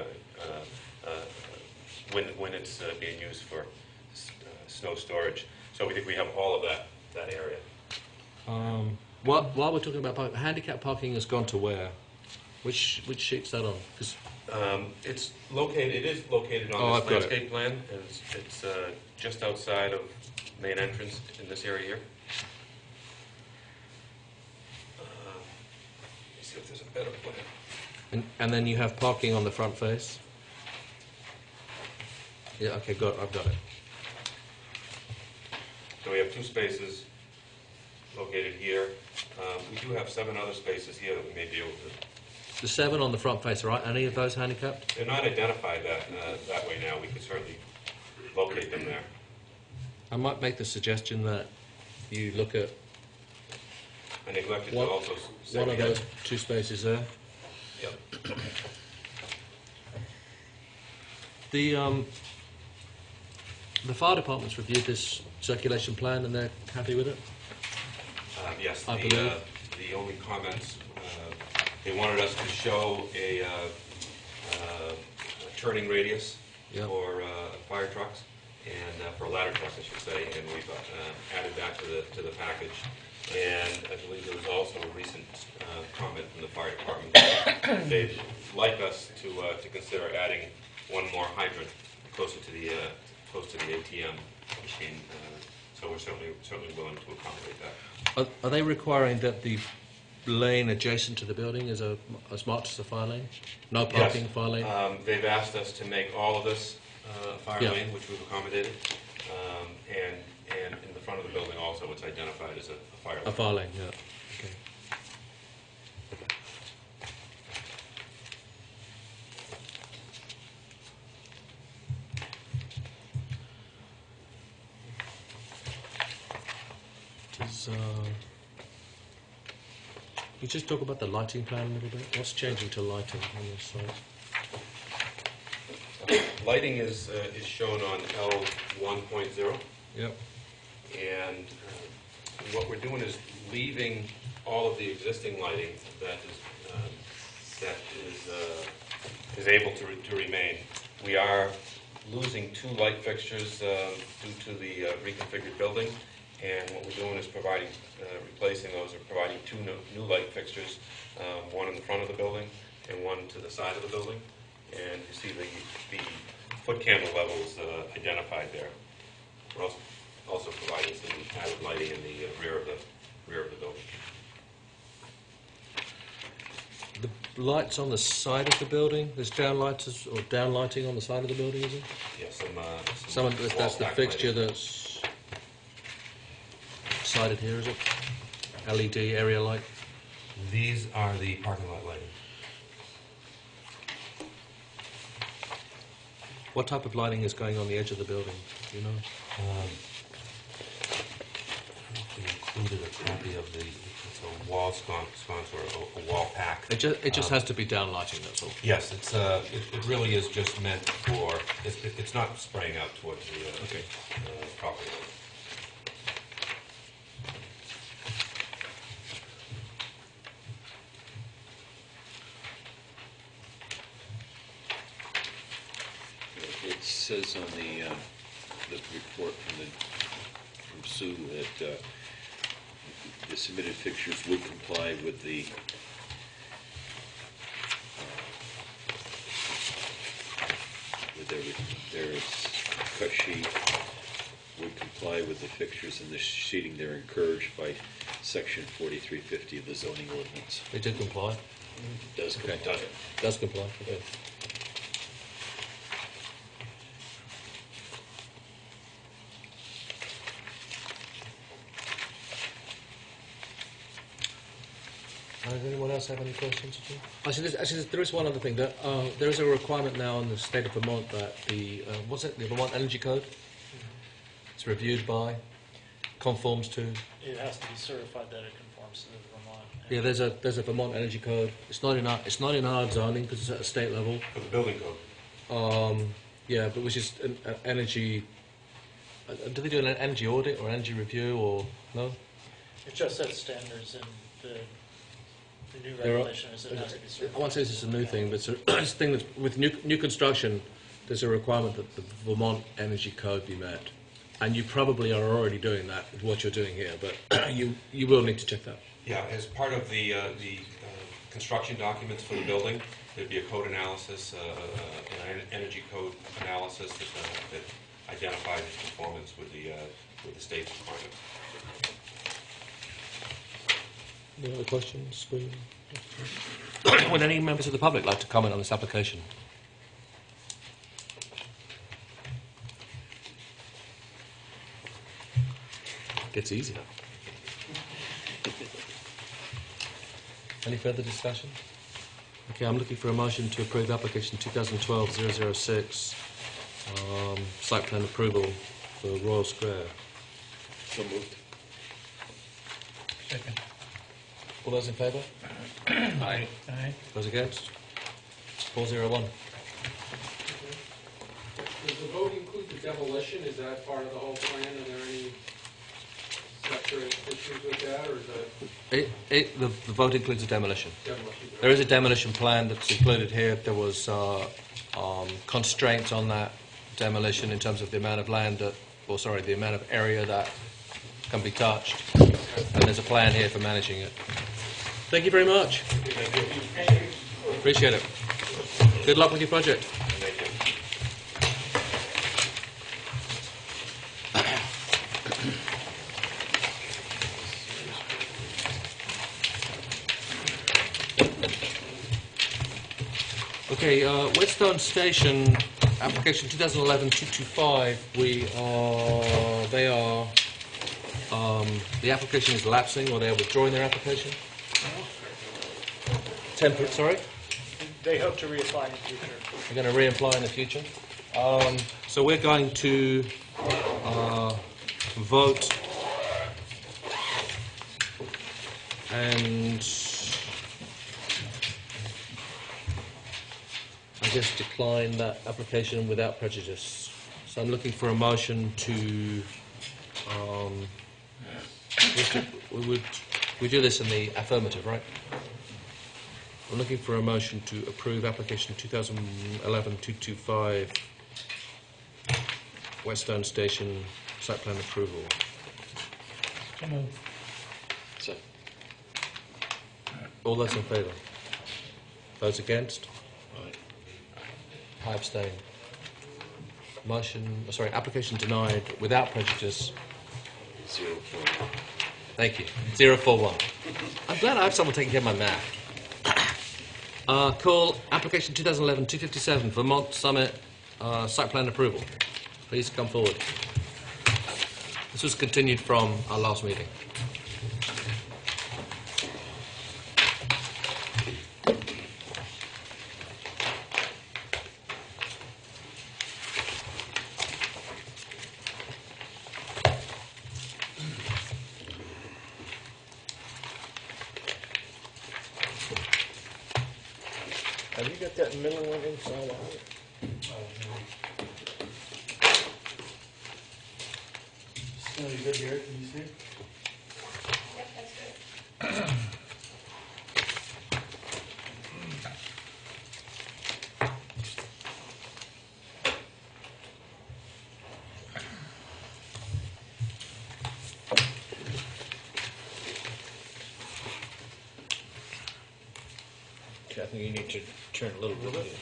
when it's being used for snow storage. So we think we have all of that area. While we're talking about parking, handicap parking has gone to where? Which sheet's that on? 'Cause It is located on this landscape plan, and it's just outside of main entrance in this area here. Let me see if there's a better plan. and then you have parking on the front face? Yeah, okay, I've got it. So we have 2 spaces located here. We do have 7 other spaces here that we may be able to. The 7 on the front face, right? Any of those handicapped? They're not identified that way now. We could certainly locate them there. I might make the suggestion that you look at I neglected to also say one we of have- those 2 spaces there. Yep. The fire department's reviewed this circulation plan and they're happy with it? Yes, I believe. the only comments, they wanted us to show a turning radius Yep. for fire trucks, and for ladder trucks, I should say, and we've added that to the package. And I believe there was also a recent comment from the fire department that they'd like us to consider adding one more hydrant closer to the ATM machine. So we're certainly willing to accommodate that. Are they requiring that the lane adjacent to the building is as marked as a fire lane? No parking, Yes. fire lane? They've asked us to make all of this fire Yeah. lane, which we've accommodated, and in the front of the building also, it's identified as a fire lane. A fire lane, yeah. Okay. Can you just talk about the lighting plan a little bit? What's changing to lighting on this site? lighting is shown on L 1.0. Yep. And what we're doing is leaving all of the existing lighting that is able to remain. We are losing 2 light fixtures due to the reconfigured building, and what we're doing is replacing those, or providing 2 new light fixtures, one in the front of the building and one to the side of the building. And you see the foot candle levels identified there. We're also providing some added lighting in the rear of the building. The lights on the side of the building, there's downlighting on the side of the building, is it? Yeah, That's the fixture that's sighted here, is it? LED area light? These are the parking lot lighting. What type of lighting is going on the edge of the building? Do you know? We included a copy of it's a wall sconce or a wall pack. It just has to be downlighting, that's all. Yes, it really is just meant for, it's not spraying out towards the property. It says on the report from Sue that the submitted fixtures would comply with the their cut sheet, would comply with the fixtures and the sheeting. They're encouraged by section 4350 of the zoning ordinance. It did comply? It does Okay. comply. Does comply, okay. Does anyone else have any questions at all? Actually, there is one other thing. There is a requirement now in the state of Vermont that the Vermont Energy Code, it's reviewed by, conforms to. It has to be certified that it conforms to the Vermont. Yeah, there's a Vermont Energy Code. It's not in our zoning because it's at a state level. For the building code. Yeah, but which is an energy. Do they do an energy audit or energy review or no? It just sets standards, and the new There are- regulation is it has to be I certified. won't say this is a new thing, but it's a thing that with new construction, there's a requirement that the Vermont Energy Code be met, and you probably are already doing that with what you're doing here, but you will need to check that. Yeah, as part of the construction documents for the building, there'd be a code analysis, an energy code analysis that identifies its performance with the state's requirements. Any other questions? Would any members of the public like to comment on this application? Gets easier. Any further discussion? Okay, I'm looking for a motion to approve application 2012-006, site plan approval for Royal Square. So moved. Second. All those in favour? Aye. Aye. Those against? 401. Does the vote include the demolition? Is that part of the whole plan? Are there any separate issues with that, or is that The vote includes a demolition. demolition? There is a demolition plan that's included here. There was constraints on that demolition in terms of the amount of land the amount of area that can be touched. And there's a plan here for managing it. Thank you very much. Appreciate it. Good luck with your project. Thank you. Okay, Whetstone Station, application 2011-225. The application is lapsing, or they are withdrawing their application. Sorry? They hope to reapply in the future. We're going to reapply in the future. So we're going to vote and just decline that application without prejudice. So I'm looking for a motion to, we do this in the affirmative, right? I'm looking for a motion to approve application 2011-225 Weststone Station site plan approval. So moved. So, All those in favour? Those against? right. I abstain. Application denied without prejudice. 041. Thank you. 041. I'm glad I have someone taking care of my math. Call application 2011-257 Vermont Summit site plan approval. Please come forward. This was continued from our last meeting. Have you got that middle one inside out? So you good here, can you see? Okay, I think you need to turn a little bit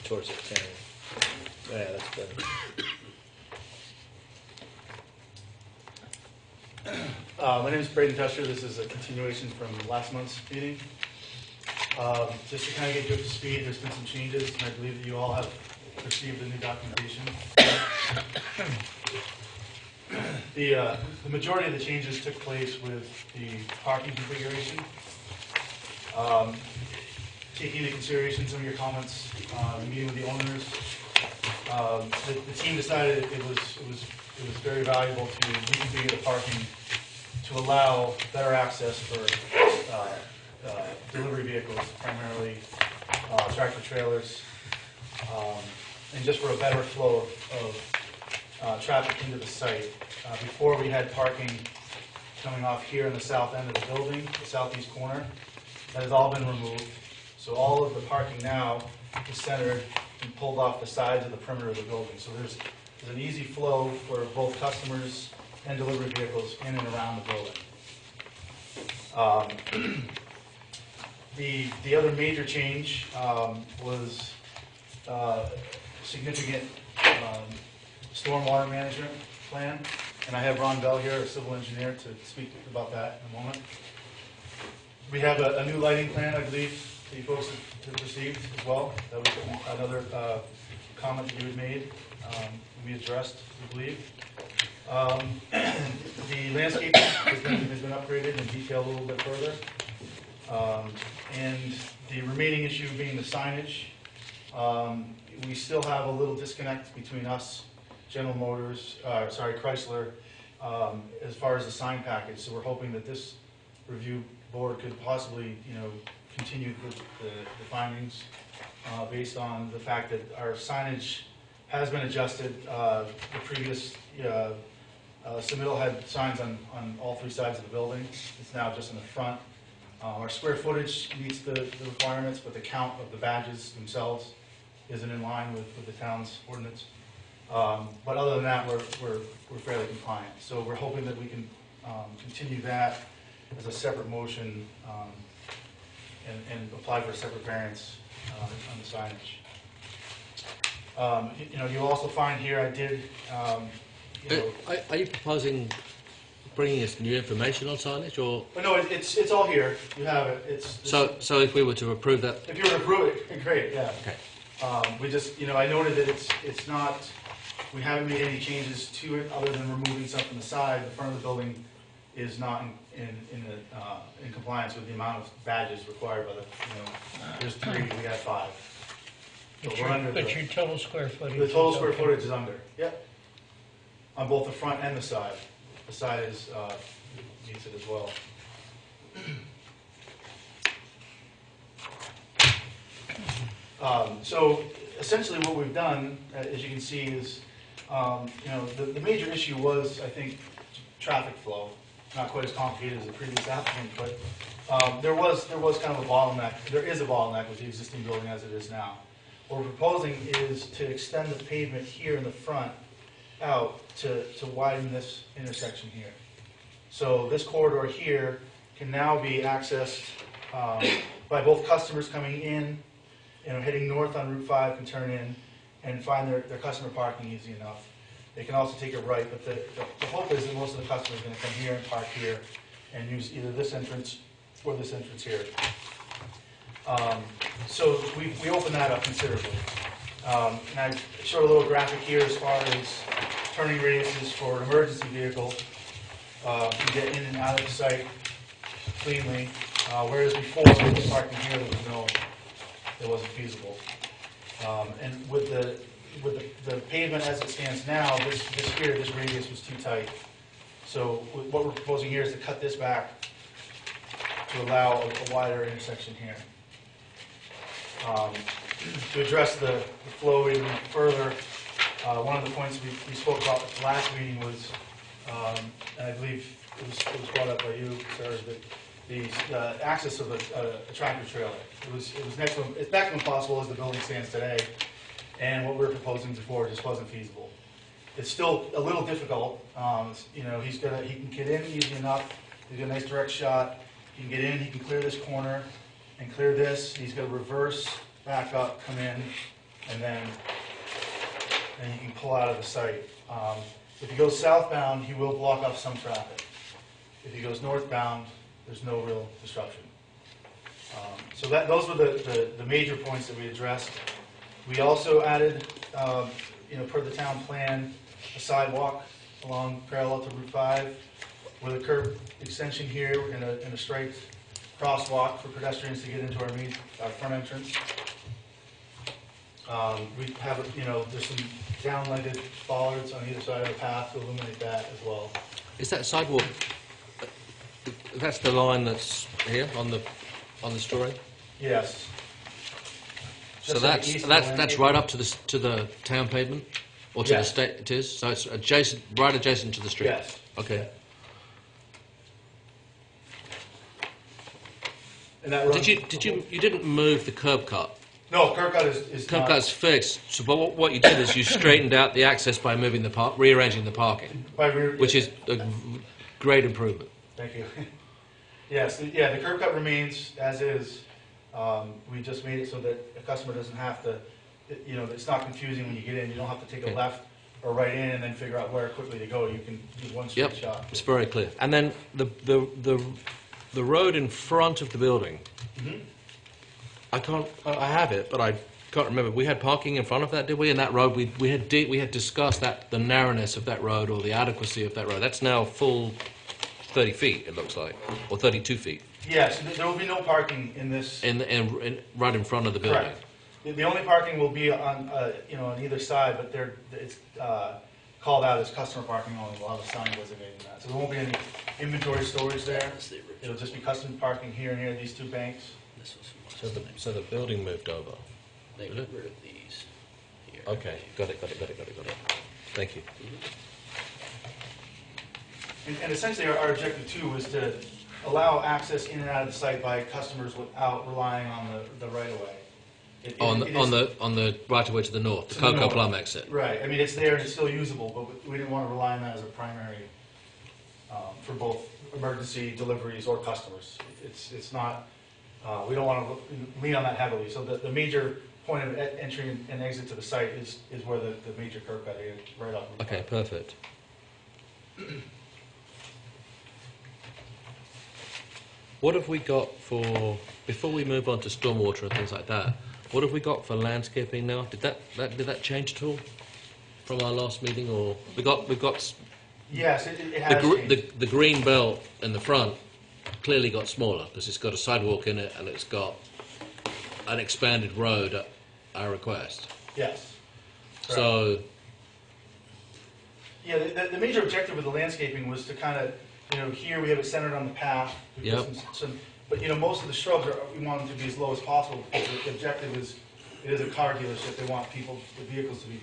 towards the camera. Yeah, that's better. My name is Braden Tusher. This is a continuation from last month's meeting. Just to kind of get you up to speed, there's been some changes, and I believe that you all have received the new documentation. The majority of the changes took place with the parking configuration. Taking into consideration some of your comments, meeting with the owners, the team decided it was very valuable to reconfigure the parking to allow better access for delivery vehicles, primarily tractor trailers, and just for a better flow of traffic into the site. Before we had parking coming off here in the south end of the building, the southeast corner. That has all been removed. So all of the parking now is centered and pulled off the sides of the perimeter of the building. So there's an easy flow for both customers and delivery vehicles in and around the building. The other major change was significant stormwater management plan. And I have Ron Bell here, a civil engineer, to speak about that in a moment. We have a new lighting plan, I believe, that you folks have received as well. That was another comment that you had made, we addressed, I believe. The landscape has been upgraded and detailed a little bit further. And the remaining issue being the signage. We still have a little disconnect between us, General Motors, Chrysler, as far as the sign package. So we're hoping that this review board could possibly, continue the findings based on the fact that our signage has been adjusted. The previous submittal had signs on all three sides of the building. It's now just in the front. Our square footage meets the requirements, but the count of the badges themselves isn't in line with the town's ordinance. But other than that, we're fairly compliant. So we're hoping that we can continue that as a separate motion and apply for a separate variance on the signage. You'll also find here I did. Are you proposing bringing us new information on signage, or? But no, it's all here. You have it. So if we were to approve that? If you were to approve it, great, yeah. Okay. We just, I noted that it's not, we haven't made any changes to it other than removing some from the side. The front of the building is not in compliance with the amount of badges required by the, there's 3, we have 5. So we're under But your total square footage. the total is square okay. footage is under, yep. On both the front and the side. The side is, meets it as well. So essentially what we've done, as you can see, is, the major issue was, I think, traffic flow. Not quite as complicated as the previous applicant, but there was kind of a bottleneck. There is a bottleneck with the existing building as it is now. What we're proposing is to extend the pavement here in the front out to widen this intersection here. So this corridor here can now be accessed by both customers coming in, heading north on Route 5 can turn in and find their customer parking easy enough. They can also take a right, but the hope is that most of the customers are going to come here and park here and use either this entrance or this entrance here. So we open that up considerably. And I showed a little graphic here as far as turning radiuses for an emergency vehicle to get in and out of the site cleanly, whereas before, with parking here, it wasn't feasible. And with the pavement as it stands now, this radius was too tight. So what we're proposing here is to cut this back to allow a wider intersection here. To address the flow even further, one of the points we spoke about at the last meeting was, and I believe it was brought up by you, Sarah, that the access of a tractor trailer. It was as maximum possible as the building stands today, and what we were proposing before just wasn't feasible. It's still a little difficult. He can get in easy enough. He's got a nice direct shot. He can get in. He can clear this corner and clear this. He's got to reverse, back up, come in, and then he can pull out of the site. If he goes southbound, he will block up some traffic. If he goes northbound, there's no real disruption. So those were the major points that we addressed. We also added, per the town plan, a sidewalk along parallel to Route 5 with a curb extension here and a striped crosswalk for pedestrians to get into our front entrance. We have, there's some down-legged bollards on either side of the path to illuminate that as well. Is that sidewalk? That's the line that's here on the drawing. Yes. So Just that's right up to the town pavement, or to Yes. the state. It is. So it's right adjacent to the street. Yes. Okay. And that runs, You didn't move the curb cut? No, curb cut is Curb not, cut's fixed. So, but what you did is you straightened out the access by moving rearranging the parking, by rear, which is a great improvement. Thank you. Yes, the curb cut remains as is. We just made it so that a customer doesn't have to, it's not confusing when you get in. You don't have to take a Okay. left or right in and then figure out where quickly to go. You can do one straight Yep, shot. it's very clear. And then the road in front of the building. Mhm. I have it, but I can't remember. We had parking in front of that, did we? In that road, we had discussed the narrowness of that road or the adequacy of that road. That's now full 30 feet, it looks like, or 32 feet, Yes, there will be no parking in this. right in front of the building. Correct. The only parking will be on, on either side, but it's called out as customer parking only. We'll have a sign designating that. So there won't be any inventory storage there. It'll just be customer parking here and here, these two banks. So the building moved over. They Did got it? rid of these here. Okay, got it. Thank you. And essentially, our objective too was to allow access in and out of the site by customers without relying on the right of way. On the right of way to the north, the To the Cocoa north. Plum exit. Right. I mean, it's there and it's still usable, but we didn't want to rely on that as a primary for both emergency deliveries or customers. It's not. We don't want to lean on that heavily. So the major point of entry and exit to the site is where the major curb cut is, right off. Route Okay, 5. perfect. What have we got for, before we move on to stormwater and things like that, what have we got for landscaping now? Did that change at all from our last meeting, or we've got Yes, it has changed. the green belt in the front clearly got smaller because it's got a sidewalk in it and it's got an expanded road at our request. Yes. Correct. So Yeah, the major objective with the landscaping was to kind of, here we have it centered on the path. We've got Yep. but most of the shrubs we want them to be as low as possible because the objective is it is a car dealership. They want the vehicles to be,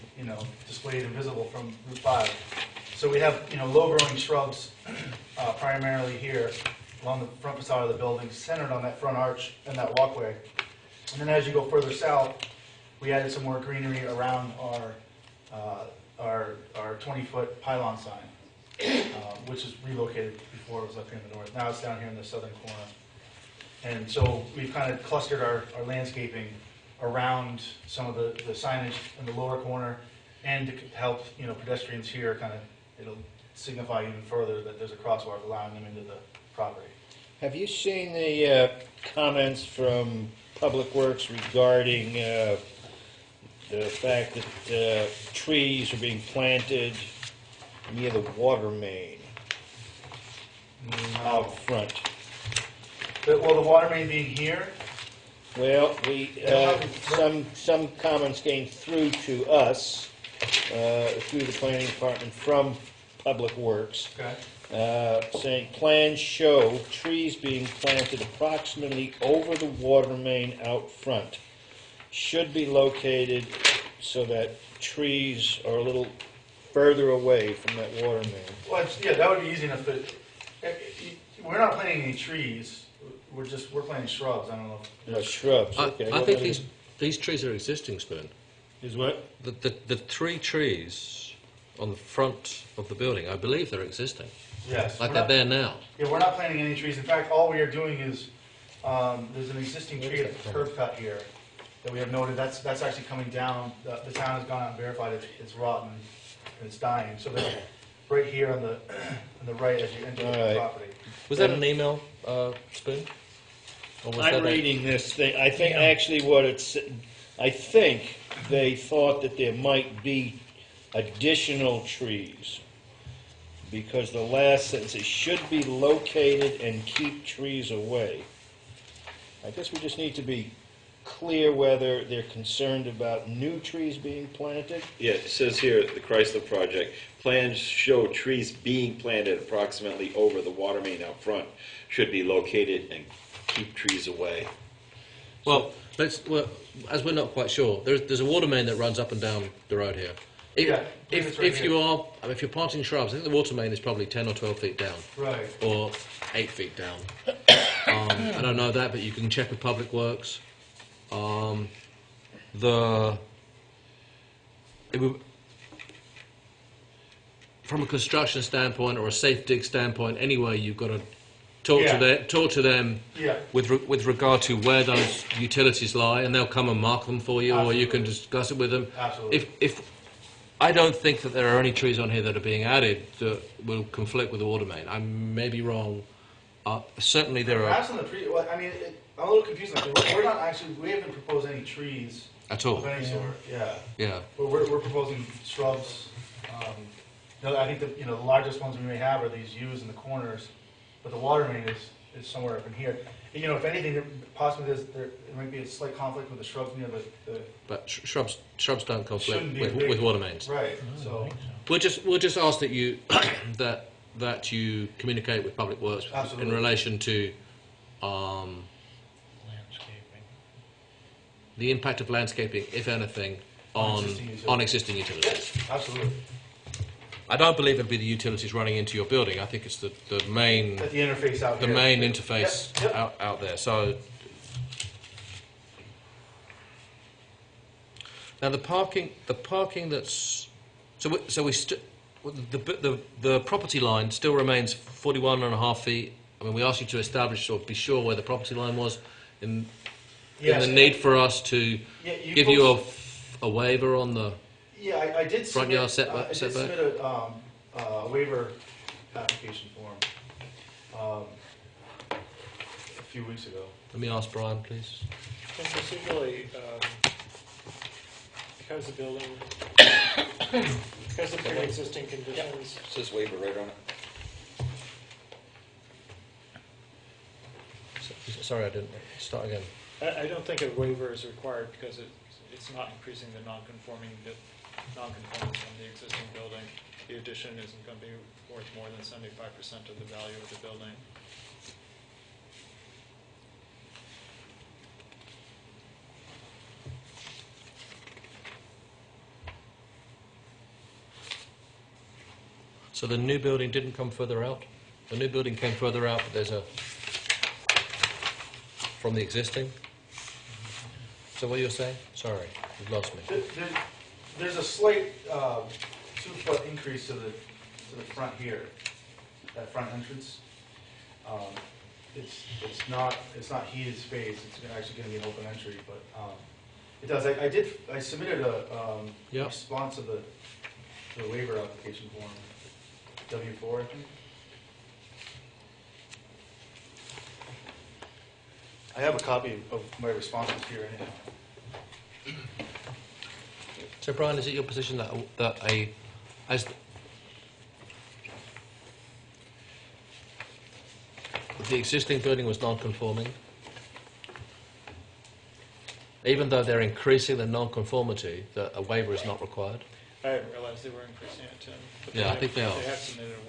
displayed and visible from Route 5. So we have, low-growing shrubs primarily here along the front facade of the building, centered on that front arch and that walkway. And then as you go further south, we added some more greenery around our 20-foot pylon sign, which is relocated. Before it was up here in the north. Now it's down here in the southern corner. And so we've kind of clustered our landscaping around some of the signage in the lower corner, and to help pedestrians here, kind of it'll signify even further that there's a crosswalk allowing them into the property. Have you seen the comments from Public Works regarding the fact that trees are being planted near the water main out front? Well, the water main being here, Well, some comments came through to us, through the planning department from Public Works, okay, saying plans show trees being planted approximately over the water main out front. Should be located so that trees are a little further away from that water main. well, that would be easy enough. But we're not planting any trees. We're planting shrubs. I don't know. No, shrubs, okay. I think these trees are existing, Spoon. Is what? The 3 trees on the front of the building, I believe they're existing. Yes. Like they're there now. Yeah, we're not planting any trees. In fact, all we are doing is, there's an existing tree at the curb cut here that we have noted. That's actually coming down. The town has gone out and verified it's rotten and it's dying. So they're right here on the right as you enter the property. Was that an email, Spoon? Or was I'm that reading this thing. I think actually I think they thought that there might be additional trees, because the last sentence, it should be located and keep trees away. I guess we just need to be clear whether they're concerned about new trees being planted. Yeah, it says here, the Chrysler project, plans show trees being planted approximately over the water main out front. Should be located and keep trees away. Well, as we're not quite sure, there's a water main that runs up and down the road here. If you're planting shrubs, I think the water main is probably 10 or 12 feet down. Right. Or 8 feet down. I don't know that, but you can check with Public Works. From a construction standpoint or a safe dig standpoint, anyway, you've got to talk to them with regard to where those utilities lie, and they'll come and mark them for you. Absolutely. Or you can discuss it with them. Absolutely. If I don't think that there are any trees on here that are being added that will conflict with the water main. I may be wrong. Certainly there are. Perhaps on the well, I mean, I'm a little confused. We haven't proposed any trees at all of any sort. Yeah. But we're proposing shrubs. I think the largest ones we may have are these yews in the corners, but the water main is somewhere up in here. If anything, possibly there might be a slight conflict with the shrubs near the. But shrubs don't conflict with water mains. Right. So we'll just ask that you that you communicate with Public Works Absolutely. in relation to landscaping. the impact of landscaping, if anything, on existing utilities. Absolutely. I don't believe it'll be the utilities running into your building. I think it's the main At the interface out the here. main interface Yep. out there. So now the parking that's the property line still remains 41.5 feet. I mean, we asked you to establish or be sure where the property line was in the need for us to give you a waiver on the. Yeah, I did front submit, yard setback. I did submit a waiver application form a few weeks ago. Let me ask Brian, please. And procedurally, because the building, because of pre-existing conditions, It says waiver right on it. Sorry, I didn't. Start again. I don't think a waiver is required because it's not increasing the non-conformance on the existing building. The addition isn't going to be worth more than 75% of the value of the building. So the new building didn't come further out? The new building came further out, but there's a... from the existing? Is that what you're saying? Sorry, you've lost me. There's a slight 2-foot increase to the front here, that front entrance. It's not heated space. It's actually going to be an open entry, but it does. I submitted a Yep. response to the waiver application form, W4, I think. I have a copy of my responses here anyhow. So Brian, is it your position that as the existing building was non-conforming, even though they're increasing the non-conformity, that a waiver is not required? I didn't realize they were increasing it, Tim. But Yeah, I think they are. They have submitted a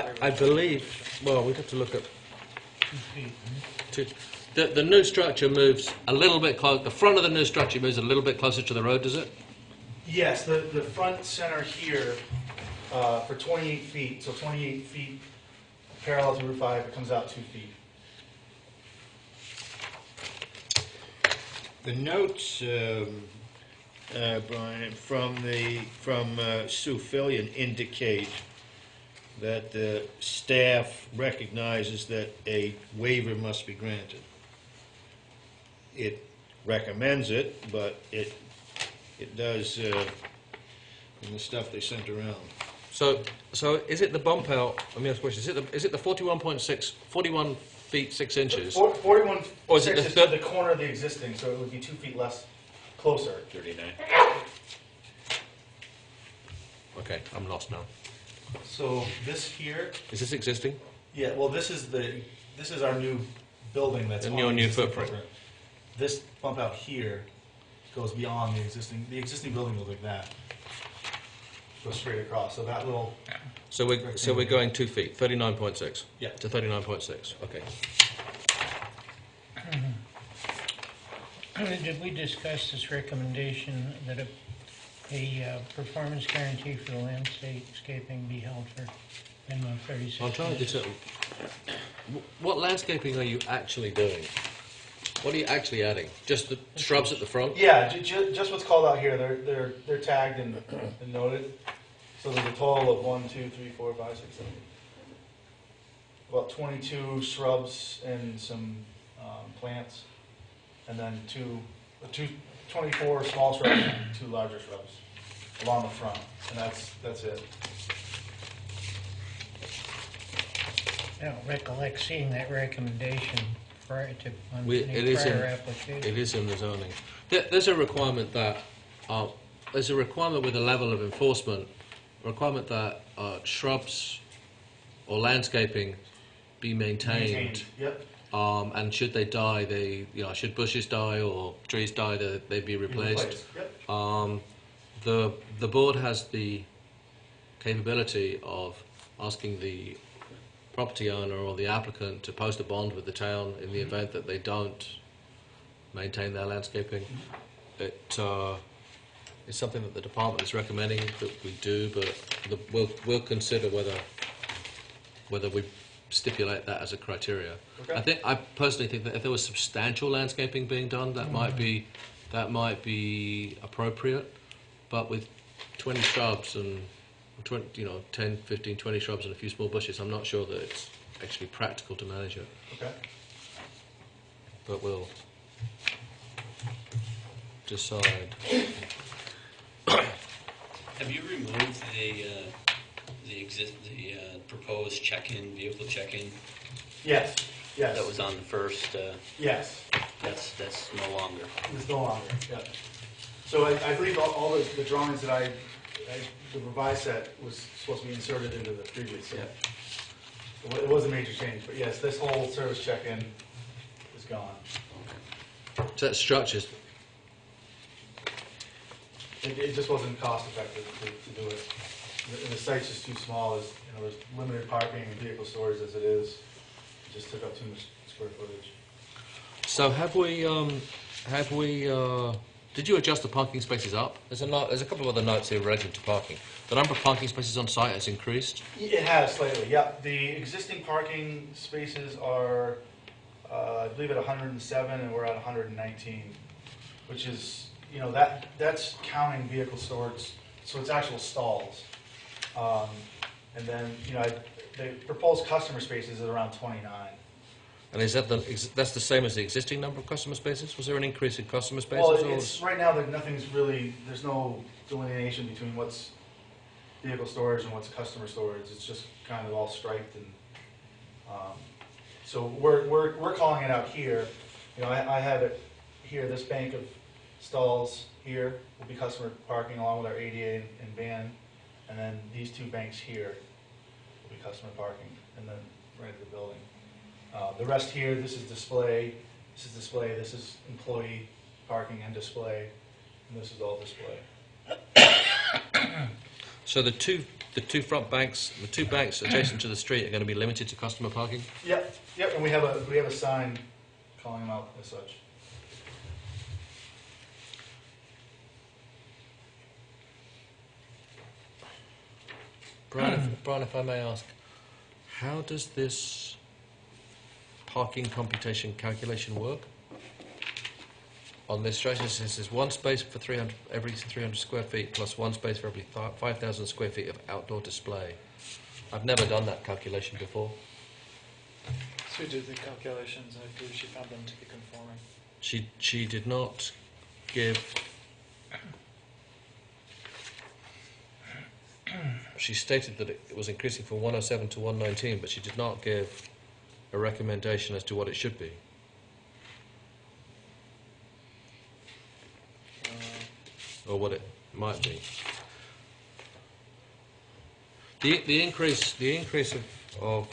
waiver. I believe, well, we'd have to look at... The new structure moves a little bit close, the front of the new structure moves a little bit closer to the road, does it? Yes, the front center here for 28 feet, so 28 feet parallel to Route 5, it comes out 2 feet. The notes, Brian, from Sue Fillion indicate that the staff recognizes that a waiver must be granted. It recommends it, but it does in the stuff they sent around. So is it the bump out, let me ask a question, is it the 41 feet 6 inches? 41 Or is it is the to the corner of the existing, so it would be 2 feet less closer. 39. Okay, I'm lost now. So this here, Is this existing? yeah, well, this is our new building that's And on your the new existing footprint. This bump out here goes beyond the existing. The existing building goes like that, goes straight across. So that little. So we're going 2 feet, 39.6. Yeah. To 39.6. Okay. Did we discuss this recommendation that a performance guarantee for the landscaping be held for minimum 36 I'm trying to months? determine what landscaping are you actually doing? What are you actually adding? Just the shrubs at the front? Yeah, just what's called out here. They're tagged and noted. So there's a total of 1, 2, 3, 4, 5, 6, 7, about 22 shrubs and some plants, and then 24 small shrubs and 2 larger shrubs along the front, and that's it. I don't recollect seeing that recommendation prior to on It any is prior application. It is in the zoning. There's a requirement that there's a requirement with a level of enforcement, a requirement that shrubs or landscaping be maintained. Yep. And should they die, should bushes die or trees die, they be replaced. Yep. The board has the capability of asking the property owner or the applicant to post a bond with the town in the event that they don't maintain their landscaping. It's something that the department is recommending that we do, but we'll consider whether we stipulate that as a criteria. Okay. I personally think that if there was substantial landscaping being done, that might be appropriate. But with 20 shrubs and 10, 15, 20 shrubs and a few small bushes, I'm not sure that it's actually practical to manage it. Okay. But we'll decide. Have you removed the proposed check-in, vehicle check-in Yes. Yes. that was on the first? Yes. That's no longer. It's no longer. Yeah. So I believe all the drawings that the revised set was supposed to be inserted into the previous set. So it was a major change, but yes, this whole service check-in is gone. So that structures. It just wasn't cost effective to do it. The site's just too small. There's limited parking and vehicle storage as it is. It just took up too much square footage. So have we Did you adjust the parking spaces up? There's a couple of other notes here related to parking. The number of parking spaces on site has increased. It has slightly, yeah. The existing parking spaces are, I believe at 107, and we're at 119, which is, you know, that's counting vehicle storage, so it's actual stalls. And then, you know, the proposed customer spaces is around 29. And is that that's the same as the existing number of customer spaces? Was there an increase in customer spaces? Well, or it's, right now, nothing's really, there's no delineation between what's vehicle storage and what's customer storage. It's just kind of all striped, and so we're calling it out here. You know, I have it here. This bank of stalls here will be customer parking along with our ADA and van, and then these two banks here will be customer parking, and then right at the building. The rest here, this is display. This is employee parking and display, and this is all display. So the two front banks, the two banks adjacent to the street are going to be limited to customer parking? Yep, and we have a sign calling them out as such. Brian, if I may ask, how does this parking computation calculation work? On this stretch, it says there's one space for every 300 square feet plus one space for every 5,000 square feet of outdoor display. I've never done that calculation before. So we did the calculations, and I believe she found them to be conforming. She did not give. She stated that it was increasing from 107 to 119, but she did not give a recommendation as to what it should be. Or what it might be. The increase of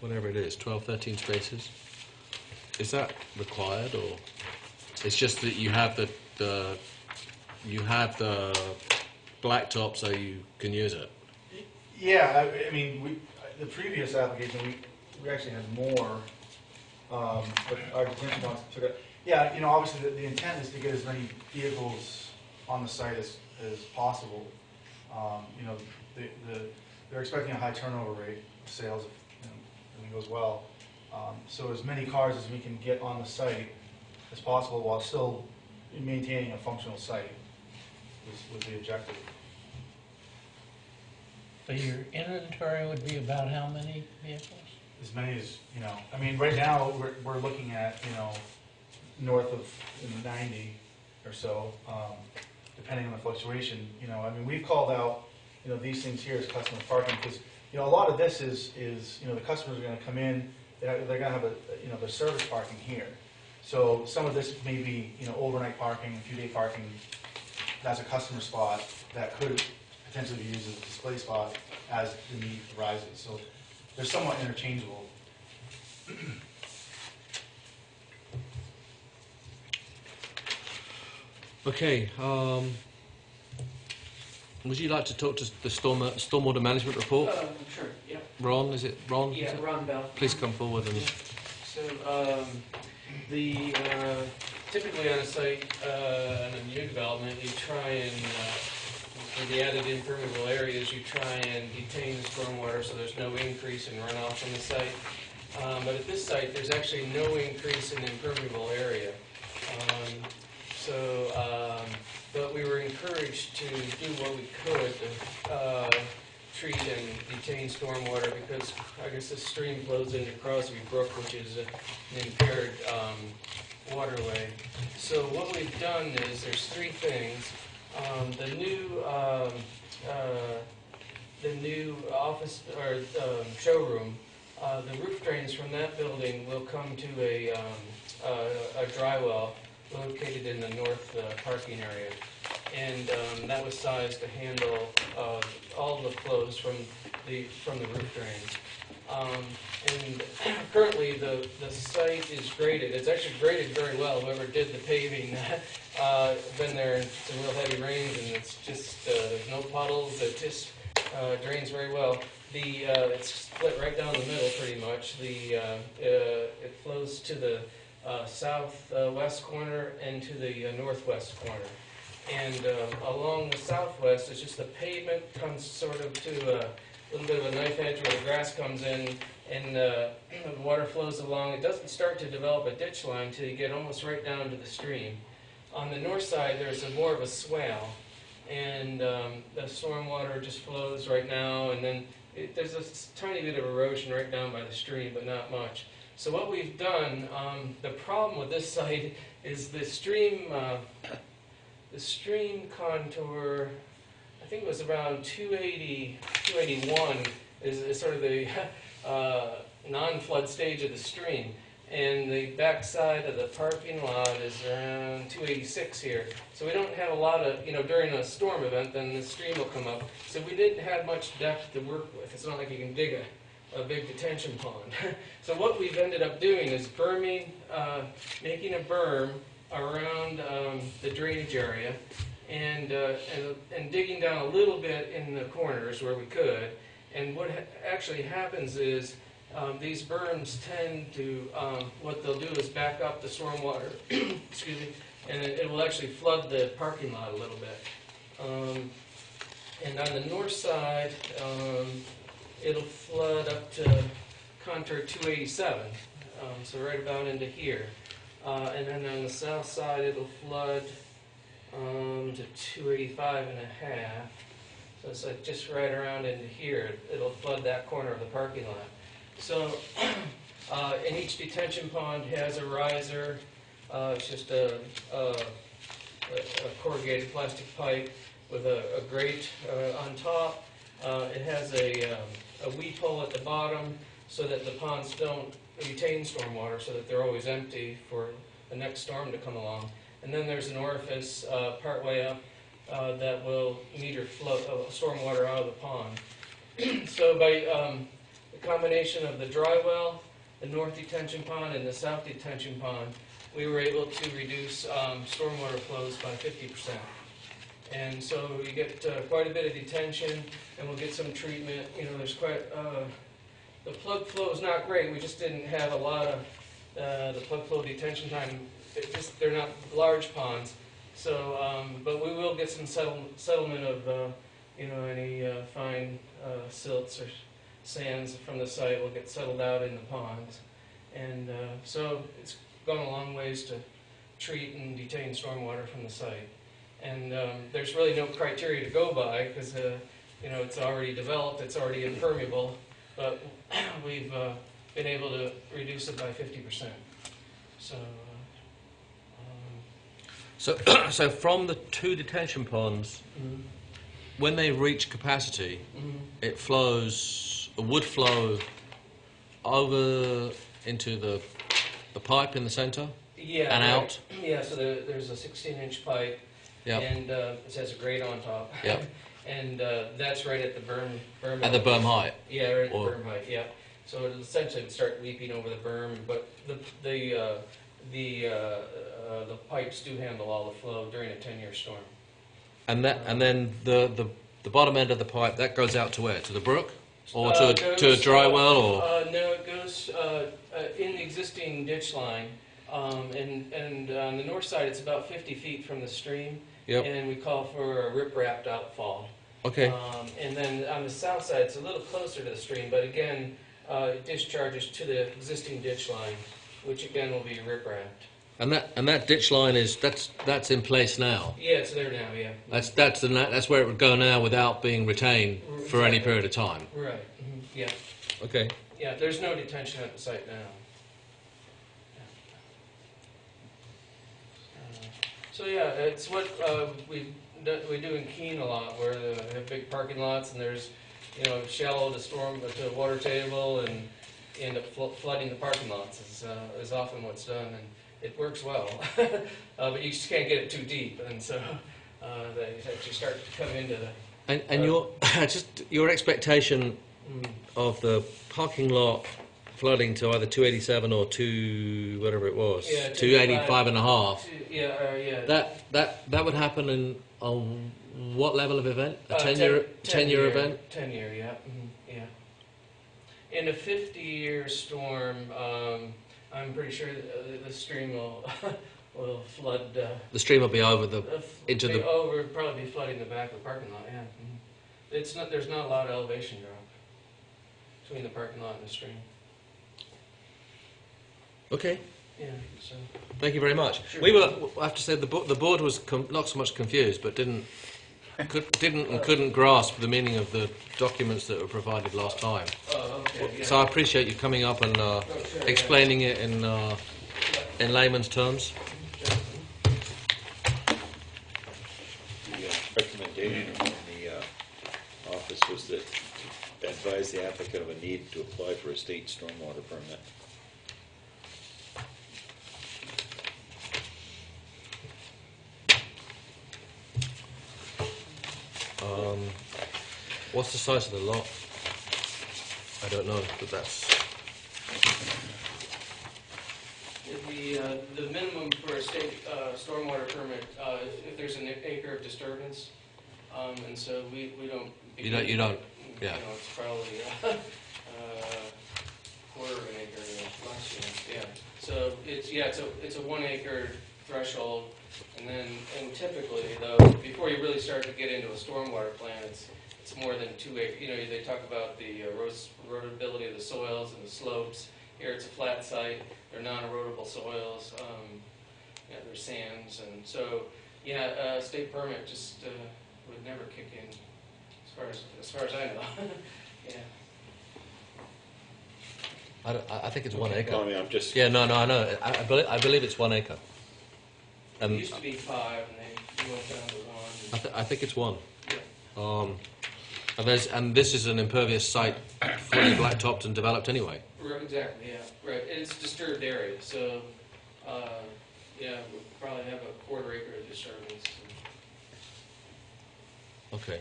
whatever it is, 12, 13 spaces, is that required, or it's just that you have the blacktop so you can use it? Yeah, I mean, the previous application, we actually had more, but our detention bonds took it. Yeah, you know, obviously the intent is to get as many vehicles on the site as possible. You know, they're expecting a high turnover rate of sales if, you know, everything goes well. So as many cars as we can get on the site as possible while still maintaining a functional site was the objective. So your inventory would be about how many vehicles? As many as, you know, I mean, right now, we're looking at, you know, north of 90 or so, depending on the fluctuation. You know, I mean, we've called out, you know, these things here as customer parking, because, you know, a lot of this is you know, the customers are going to come in, they're going to have you know, their service parking here. So some of this may be, you know, overnight parking, a few day parking. That's a customer spot that could potentially be used as a display spot as the need arises. So they're somewhat interchangeable. Okay. Would you like to talk to the stormwater management report? Sure, yeah. Ron, is it Ron? Yeah, Ron Bell. Please come forward and. So, typically on a site, on a new development, you try and, for the added impermeable areas, you try and detain the stormwater so there's no increase in runoff from the site. But at this site, there's actually no increase in impermeable area. But we were encouraged to do what we could to treat and detain stormwater because I guess this stream flows into Crosby Brook, which is an impaired waterway. So what we've done is there's three things. The new office or showroom, the roof drains from that building will come to a dry well located in the north parking area, and that was sized to handle all the flows from the roof drains. And currently the site is graded. It's actually graded very well. Whoever did the paving been there in some real heavy rains, and it's just there's no puddles. It just drains very well. It's split right down the middle pretty much. It flows to the southwest corner and to the northwest corner. And along the southwest, it's just the pavement comes sort of to a little bit of a knife edge where the grass comes in, and the water flows along. It doesn't start to develop a ditch line until you get almost right down to the stream. On the north side, there's more of a swale, and the stormwater just flows right now, and then there's a tiny bit of erosion right down by the stream, but not much. So what we've done, the problem with this site is the stream contour, I think it was around 280, 281 is sort of the non-flood stage of the stream. And the back side of the parking lot is around 286 here. So we don't have a lot of, during a storm event, then the stream will come up. So we didn't have much depth to work with. It's not like you can dig a big detention pond. So what we've ended up doing is making a berm around the drainage area and digging down a little bit in the corners where we could. And what actually happens is these berms tend to, what they'll do is back up the stormwater, excuse me, and it will actually flood the parking lot a little bit. And on the north side, it'll flood up to contour 287, so right about into here. And then on the south side, it'll flood to 285 and a half. So it's like just right around into here. It'll flood that corner of the parking lot. So, and each detention pond has a riser. It's just a corrugated plastic pipe with a grate on top. It has a weep hole at the bottom so that the ponds don't retain stormwater, so that they're always empty for the next storm to come along. And then there's an orifice partway up that will meter stormwater out of the pond. So by the combination of the dry well, the north detention pond, and the south detention pond, we were able to reduce stormwater flows by 50%. And so we get quite a bit of detention, and we'll get some treatment. There's quite, the plug flow is not great. We just didn't have a lot of the plug flow detention time. They're not large ponds. So, but we will get some settlement of, any fine silts or sands from the site will get settled out in the ponds. And so it's gone a long ways to treat and detain stormwater from the site. And there's really no criteria to go by because, it's already developed, it's already impermeable, but we've been able to reduce it by 50%. So from the two detention ponds, when they reach capacity, it would flow over into the pipe in the center and out? Yeah, so there's a 16-inch pipe, and it has a grate on top. Yep. And that's right at the berm. At the berm height? Yeah, right at the berm height, yeah. So it essentially would start leaping over the berm, but the pipes do handle all the flow during a 10-year storm. And then the bottom end of the pipe, that goes out to where? To the brook? Or to a dry well? Or? No, it goes in the existing ditch line. And on the north side, it's about 50 feet from the stream. Yep. And we call for a rip-wrapped outfall. Okay. And then on the south side, it's a little closer to the stream, but again, it discharges to the existing ditch line, which again will be rip-wrapped. And that ditch line that's in place now. Yeah, it's there now. Yeah. That's where it would go now without being retained for any period of time. Right. Mm-hmm. Yeah. Okay. Yeah. There's no detention at the site now. So yeah, it's what we do in Keene a lot, where they have big parking lots and there's shallow to water table, and you end up flooding the parking lots is often what's done, and it works well. But you just can't get it too deep, and so they actually start to come into the. And your expectation of the parking lot flooding to either 287 or whatever it was, 285 and a half. Yeah. That would happen in a what level of event? A 10-year event? 10-year, yeah. Yeah. In a 50-year storm, I'm pretty sure the stream will will flood. The stream will be over probably be flooding the back of the parking lot. Yeah. It's not. There's not a lot of elevation drop between the parking lot and the stream. Okay. Yeah. So. Thank you very much. Sure. I have to say, the board was not so much confused, but didn't and couldn't grasp the meaning of the documents that were provided last time. Oh, okay. Yeah. So I appreciate you coming up and explaining it in layman's terms. The recommendation from the office was that advise the applicant of a need to apply for a state stormwater permit. What's the size of the lot? I don't know, but that's... The minimum for a state stormwater permit, if there's an acre of disturbance, and so we don't... You don't, yeah. You know, it's probably quarter of an acre less, yeah. So it's a 1 acre threshold, and typically though, before you really start to get into a stormwater plan, it's more than 2 acres. You know, they talk about the erodibility of the soils and the slopes. Here it's a flat site. They're non-erodible soils. There's sands, and so state permit just would never kick in, as far as I know. Yeah. I think it's 1 acre. Well, I mean, I'm just... Yeah, no, I know. I believe it's 1 acre. It used to be 5, and they went down to 1. I think it's 1. Yeah. And this is an impervious site, fully blacktopped and developed anyway. Right, exactly, yeah. Right. It's a disturbed area, so we'll probably have a quarter acre of disturbance. Okay.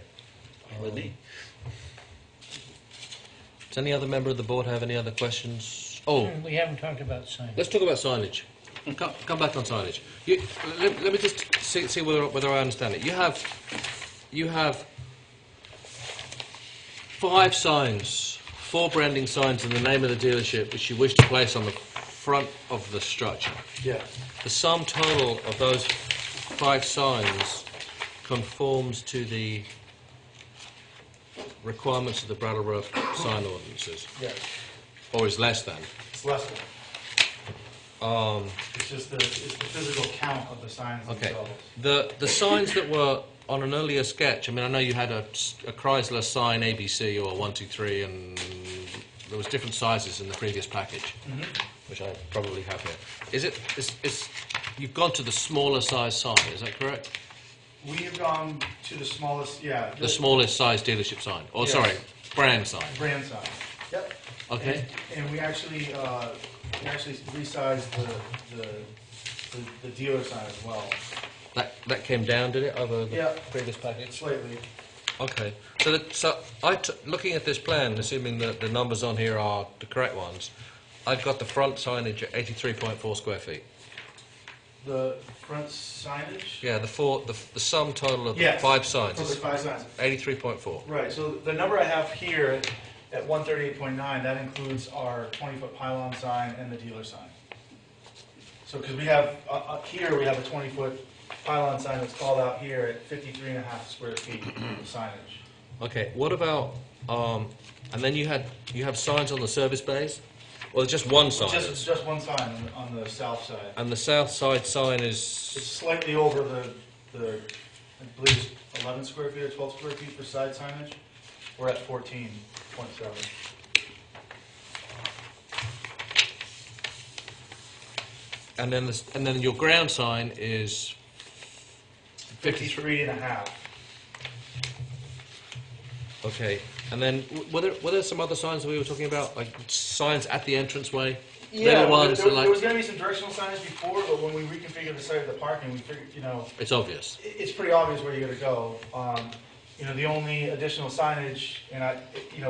Lenny? Does any other member of the board have any other questions? Oh, We haven't talked about signage. let's talk about signage. Come back on signage. Let me just see whether I understand it. You have 5 signs, 4 branding signs in the name of the dealership which you wish to place on the front of the structure. Yeah. The sum total of those 5 signs conforms to the requirements of the Brattleboro sign ordinances, Yeah. or is less than. It's less than. It's just the physical count of the signs Okay. themselves. The signs that were on an earlier sketch, I mean, I know you had a Chrysler sign ABC or 123, and there was different sizes in the previous package, which I probably have here. You've gone to the smaller size sign, is that correct? We have gone to the smallest, The smallest size dealership sign, or Yes. sorry, brand sign. brand sign. Yep. Okay. And we actually resized the dealer sign as well. That came down, did it, over the Yeah. previous package? Slightly. Okay. So looking at this plan, assuming that the numbers on here are the correct ones, I've got the front signage at 83.4 square feet. The front signage? Yeah, the sum total of the Yes, 5 signs For the is 5 signs. 83.4. Right, so the number I have here at 138.9, that includes our 20-foot pylon sign and the dealer sign. So, because we have, here we have a 20-foot pylon sign that's called out here at 53.5 square feet of signage. Okay. What about and then you have signs on the service bays, or just one sign? Just one sign on the south side. And the south side sign is It's slightly over the I believe it's 11 square feet or 12 square feet for side signage. We're at 14.7. and then your ground sign is 53.5. Okay. And then were there some other signs that we were talking about, like signs at the entranceway? Yeah, Little ones there that like was going to be some directional signs before, but when we reconfigured the site of the parking, we figured, it's obvious. it's pretty obvious where you're going to go. The only additional signage,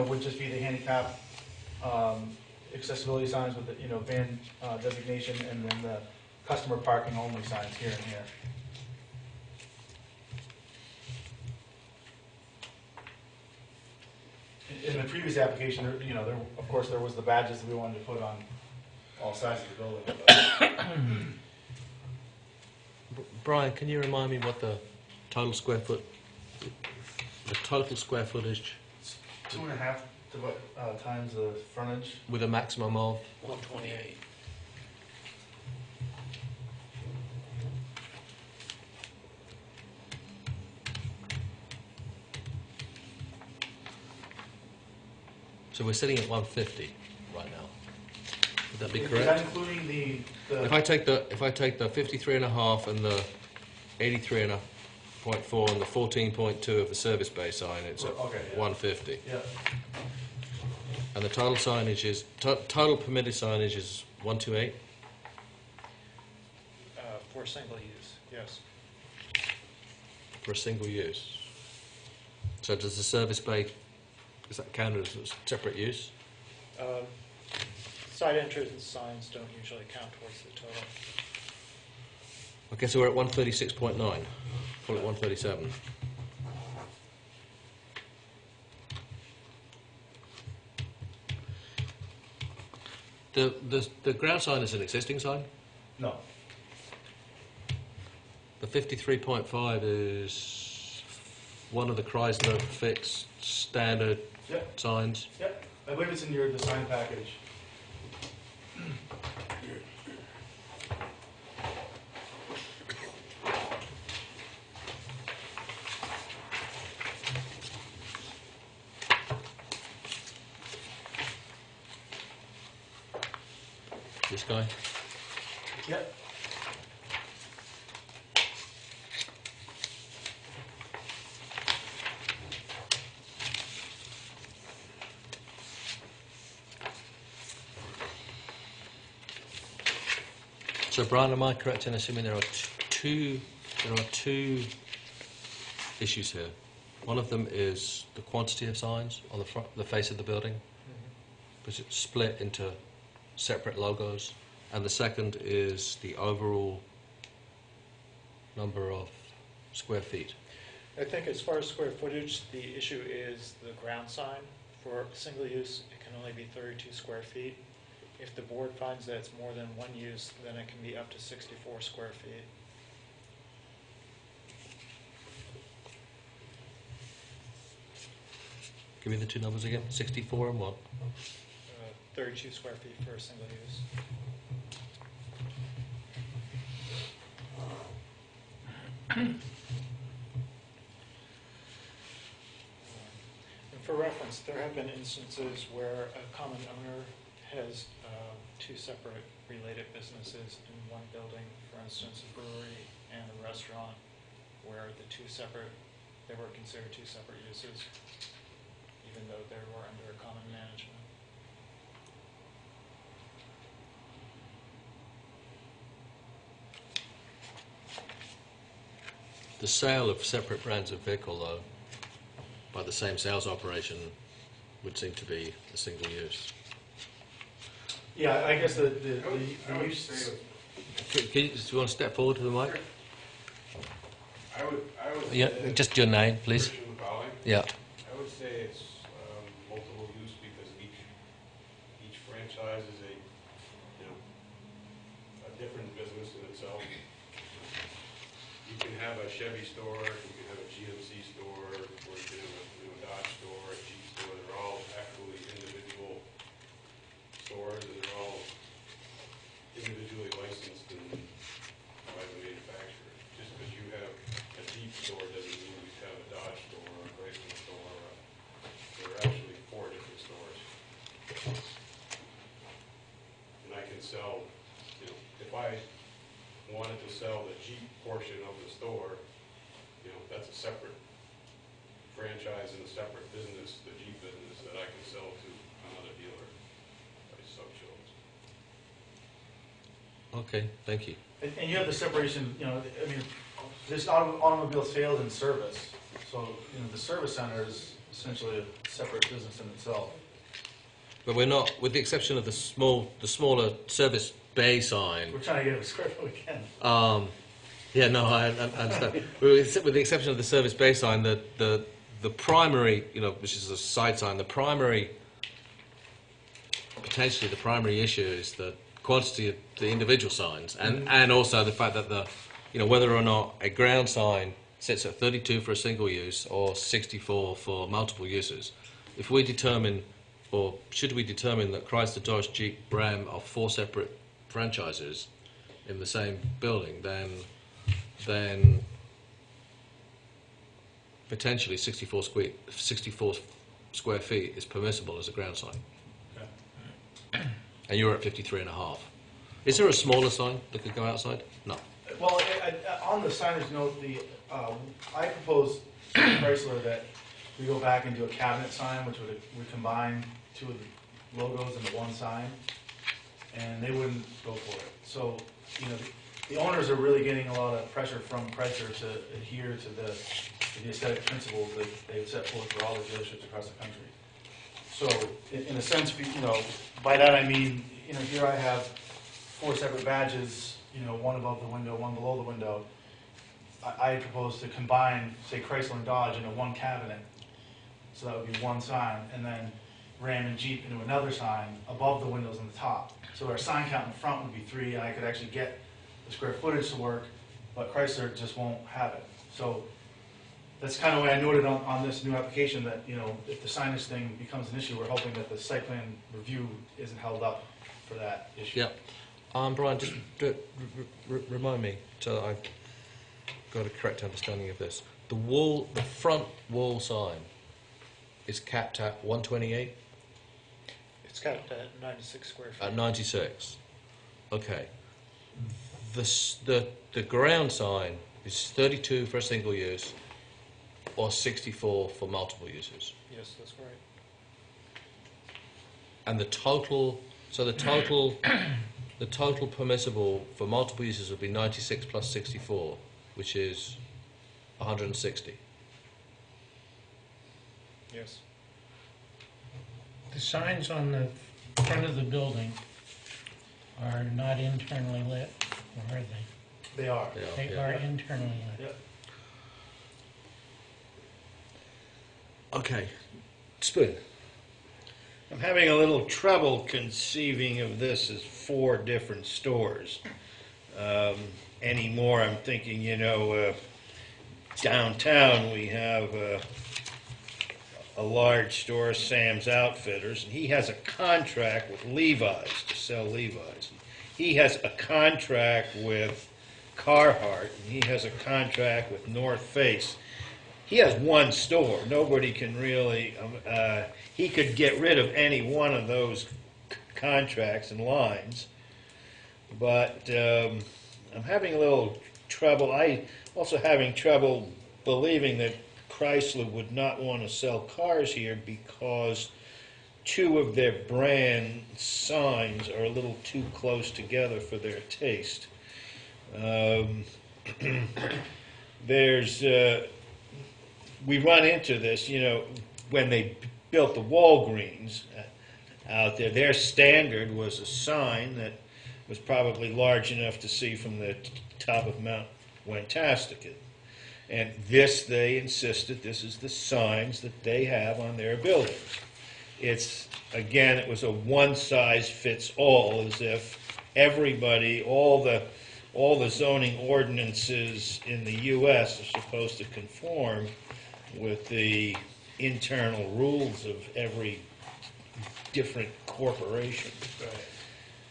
would just be the handicap accessibility signs with the, van designation, and then the customer parking only signs here and here. in the previous application, of course, there was the badges that we wanted to put on all sides of the building. but- Brian, can you remind me what the total square footage 2.5 times the frontage. with a maximum of? 128. So we're sitting at 150 right now. Would that be Is that correct? including the If I take the 53.5 and the 83.4 and the 14.2 of the service bay sign, it's at Okay, yeah. 150. yeah. And the total signage is total permitted signage is 128. For single use, yes. For a single use. So does the service bay, is that counted as a separate use? Side entrance signs don't usually count towards the total. Okay, so we're at 136.9. Call it 137. The ground sign is an existing sign? No. The 53.5 is one of the Chrysler fixed standard Yep. signs. Yep. I believe it's in your design package. This guy? Yep. So Brian, am I correct in assuming there are two issues here? One of them is the quantity of signs on the face of the building, because it's split into separate logos, and the second is the overall number of square feet. I think as far as square footage, the issue is the ground sign. For single use, it can only be 32 square feet. If the board finds that it's more than one use, then it can be up to 64 square feet. Give me the two numbers again. 64 and what? 32 square feet for a single use. And for reference, there have been instances where a common owner has two separate related businesses in one building, for instance, a brewery and a restaurant, where they were considered two separate uses, even though they were under a common management. The sale of separate brands of vehicle, though, by the same sales operation, would seem to be a single use. Yeah, I guess the I would use. say, Do you want to step forward to the mic? I would Yeah, say that just your name, please. Christian McCauley, Yeah. I would say it's multiple use because each franchise is a different business in itself. You can have a Chevy store, you can have a GMC store, or you can have a Dodge store, a Jeep store. They're all actually individual stores, and they're all individually licensed and by the manufacturer. Just because you have a Jeep store doesn't mean you have a Dodge store or a Chrysler store. They're actually four different stores. And I can sell, if I wanted to sell the Jeep portion of the store, that's a separate franchise and a separate business, the Jeep business, that I can sell to another dealer if I so chose. Okay, thank you. And you have the separation, there's automobile sales and service. So, the service center is essentially a separate business in itself. But we're not, with the exception of the smaller service bay sign. We're trying to get a square foot we can. Yeah, no, I understand. With the exception of the service bay sign, the the primary, which is a side sign, potentially the primary issue is the quantity of the individual signs, and also the fact that whether or not a ground sign sits at 32 for a single use or 64 for multiple uses. If we determine, or should we determine, that Chrysler, Dodge, Jeep, Ram are 4 separate franchises in the same building, then potentially 64 square feet is permissible as a ground sign. Okay. And you're at 53.5. Is there a smaller sign that could go outside? No. Well, on the signage note, I proposed to Chrysler that we go back and do a cabinet sign, which would combine 2 of the logos into one sign, and they wouldn't go for it. So, the owners are really getting a lot of pressure from Chrysler to adhere to the aesthetic principles that they've set forth for all the dealerships across the country. So, in a sense, by that I mean, here I have 4 separate badges, one above the window, one below the window. I propose to combine, say, Chrysler and Dodge into one cabinet, so that would be one sign, and then Ram and Jeep into another sign above the windows on the top. So our sign count in the front would be 3, and I could actually get the square footage to work, but Chrysler just won't have it. So that's kind of what I noted on this new application, that if the signage thing becomes an issue, we're hoping that the site plan review isn't held up for that issue. Yep. Brian, just remind me so that I've got a correct understanding of this. The front wall sign is capped at 128? It's capped at 96 square feet. At 96. Okay. The ground sign is 32 for a single use or 64 for multiple uses. Yes, that's right. And the total permissible for multiple uses would be 96 plus 64, which is 160. Yes. The signs on the front of the building are not internally lit, or are they? They are. They are internally lit. Yep. Okay. Spoon. I'm having a little trouble conceiving of this as 4 different stores. Anymore, I'm thinking, downtown we have a large store, Sam's Outfitters, and he has a contract with Levi's to sell Levi's. He has a contract with Carhartt, and he has a contract with North Face. He has one store. Nobody can really, he could get rid of any one of those contracts and lines. But I'm having a little trouble. I also having trouble believing that Chrysler would not want to sell cars here because 2 of their brand signs are a little too close together for their taste. We run into this, when they built the Walgreens out there, their standard was a sign that was probably large enough to see from the top of Mount Wentastic. And they insisted, this is the signs that they have on their buildings. It was a one-size-fits-all, as if everybody, all the zoning ordinances in the U.S. are supposed to conform with the internal rules of every different corporation.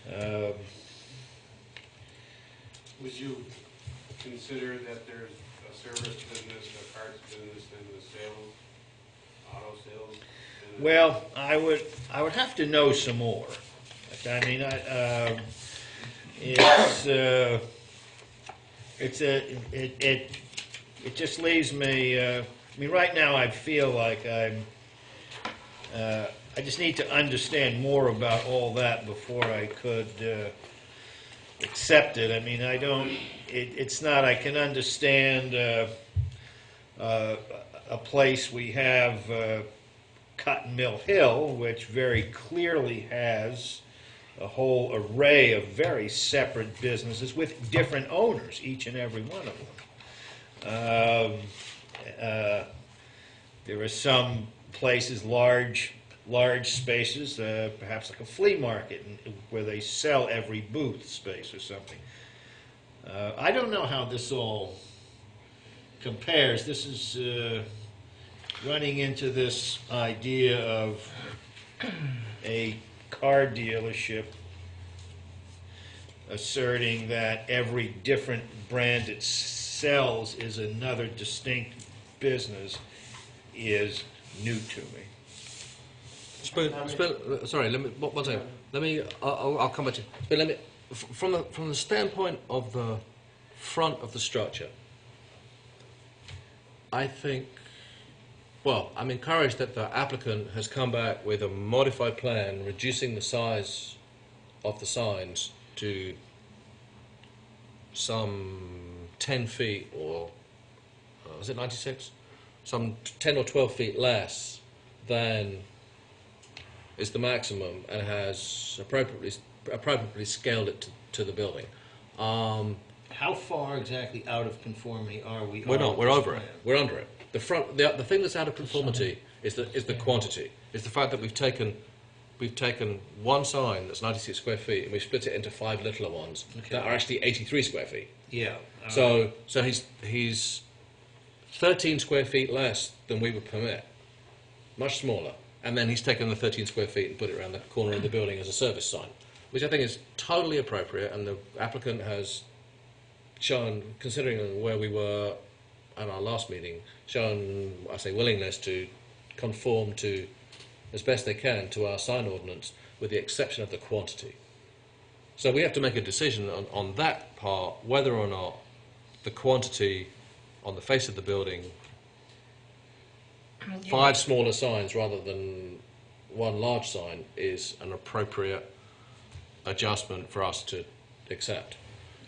Right. Would you consider that there's a service business, a parts business, and the sales, auto sales? Well, I would have to know some more. I mean, it just leaves me. Right now I feel like I just need to understand more about all that before I could accept it. I mean, I don't. It's not. I can understand a place we have. Cotton Mill Hill, which very clearly has a whole array of very separate businesses with different owners, each and every one of them. There are some places, large spaces, perhaps like a flea market, where they sell every booth space or something. I don't know how this all compares. This is running into this idea of a car dealership asserting that every different brand it sells is another distinct business is new to me. Sorry, let me, one second. Let me, I'll come back to you. But let me, from the standpoint of the front of the structure, I think, well, I'm encouraged that the applicant has come back with a modified plan reducing the size of the signs to some 10 feet or, is it 96? Some 10 or 12 feet less than is the maximum, and has appropriately scaled it to the building. How far exactly out of conformity are we? We're not. We're over it. We're under it. The front. The thing that's out of conformity is the quantity. It's the fact that we've taken one sign that's 96 square feet and we've split it into 5 littler ones that are actually 83 square feet. Yeah. So he's 13 square feet less than we would permit, much smaller. And then he's taken the 13 square feet and put it around the corner of the building as a service sign, which I think is totally appropriate. And the applicant has shown, considering where we were at our last meeting, shown, I say, willingness to conform to, as best they can, to our sign ordinance, with the exception of the quantity. So we have to make a decision on that part, whether or not the quantity on the face of the building, 5 smaller signs rather than 1 large sign, is an appropriate adjustment for us to accept.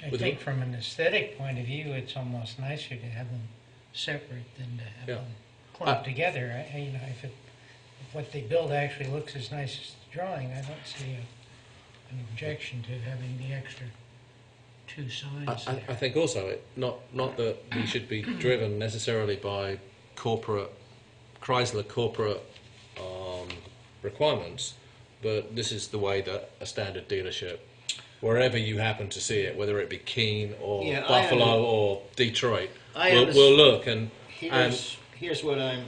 I think from an aesthetic point of view, it's almost nicer to have them separate than to have them clumped together. You know, if what they build actually looks as nice as the drawing, I don't see an objection to having the extra 2 signs. I think also not that we should be driven necessarily by Chrysler corporate requirements, but this is the way that a standard dealership, wherever you happen to see it, whether it be Keene or Buffalo or Detroit, will look. And here's what I'm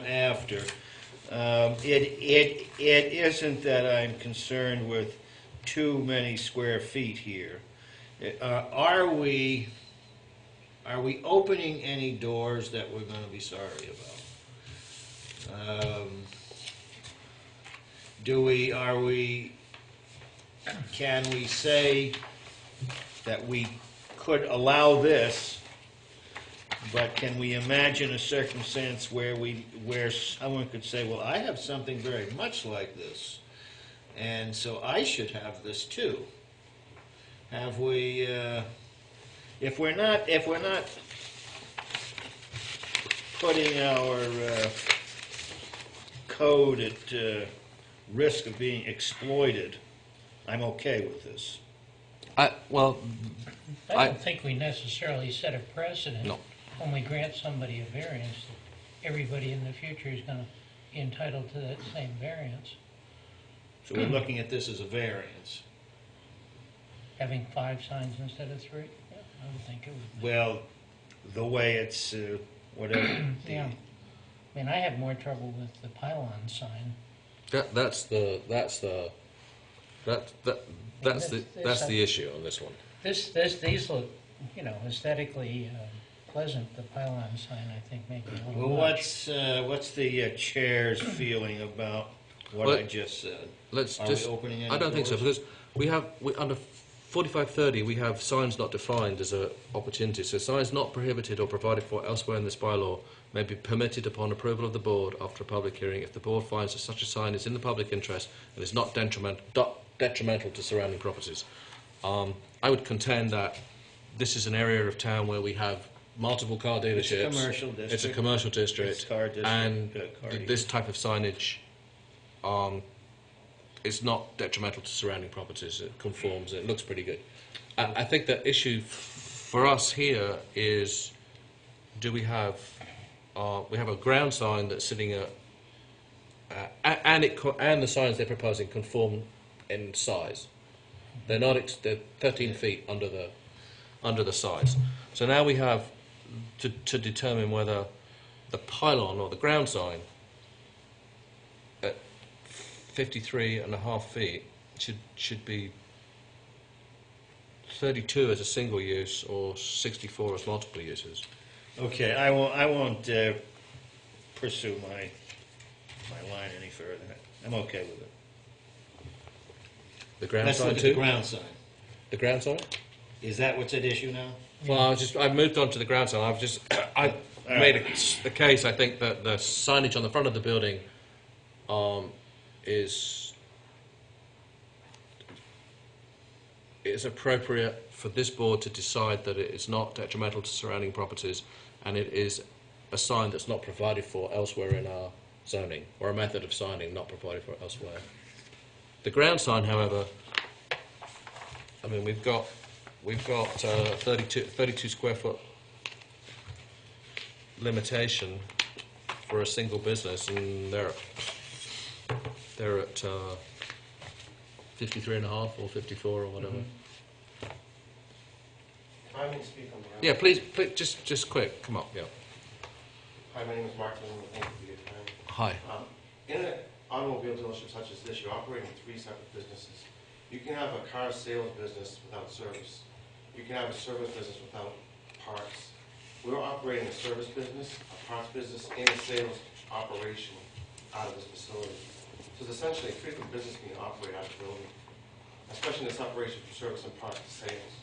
after. It isn't that I'm concerned with too many square feet here. Are we opening any doors that we're going to be sorry about? Can we say that we could allow this, but can we imagine a circumstance where someone could say, well, I have something very much like this, and so I should have this too? Have we, if we're not putting our code at risk of being exploited, I'm okay with this. I don't think we necessarily set a precedent when we grant somebody a variance that everybody in the future is going to be entitled to that same variance. So we're looking at this as a variance. Having 5 signs instead of 3? Yeah, I would think it would be. Well, the way it's, whatever. Yeah. I mean, I have more trouble with the pylon sign. That's the issue on this one. These look, aesthetically pleasant. The pylon sign, I think, make it a little Well, much. what's the chair's feeling about what I just said? We opening any I don't think so, doors? because we under 4530 we have signs not defined as an opportunity. So signs not prohibited or provided for elsewhere in this bylaw may be permitted upon approval of the board after a public hearing if the board finds that such a sign is in the public interest and is not detrimental to surrounding properties. I would contend that this is an area of town where we have multiple car dealerships. It's a commercial district. It's a commercial district. It's car district. And car this type of signage is not detrimental to surrounding properties. It conforms. It looks pretty good. I think the issue for us here is, do we have we have a ground sign that's sitting at, and the signs they're proposing conform in size. They're not. They're 13 feet under the size. So now we have to determine whether the pylon or the ground sign at 53.5 feet should be 32 as a single use or 64 as multiple uses. Okay, I won't pursue my line any further. I'm okay with it. The ground Let's sign look at too? the ground sign. The ground sign? Is that what's at issue now? Well, I've moved on to the ground sign. I've made the case. I think that the signage on the front of the building is appropriate for this board to decide that it is not detrimental to surrounding properties, and it is a sign that's not provided for elsewhere in our zoning, or a method of signing not provided for elsewhere. The ground sign, however, I mean, we've got 32 square foot limitation for a single business, and they're at 53.5 or 54 or whatever. I may speak on behalf. Yeah, please, just quick, come up, yeah. Hi, my name is Martin. Thank you for your time. Hi. In an automobile dealership such as this, you're operating 3 separate businesses. You can have a car sales business without service. You can have a service business without parts. We're operating a service business, a parts business, and a sales operation out of this facility. So it's essentially a 3 different business being operated out of the building, especially in the separation from service and parts to sales.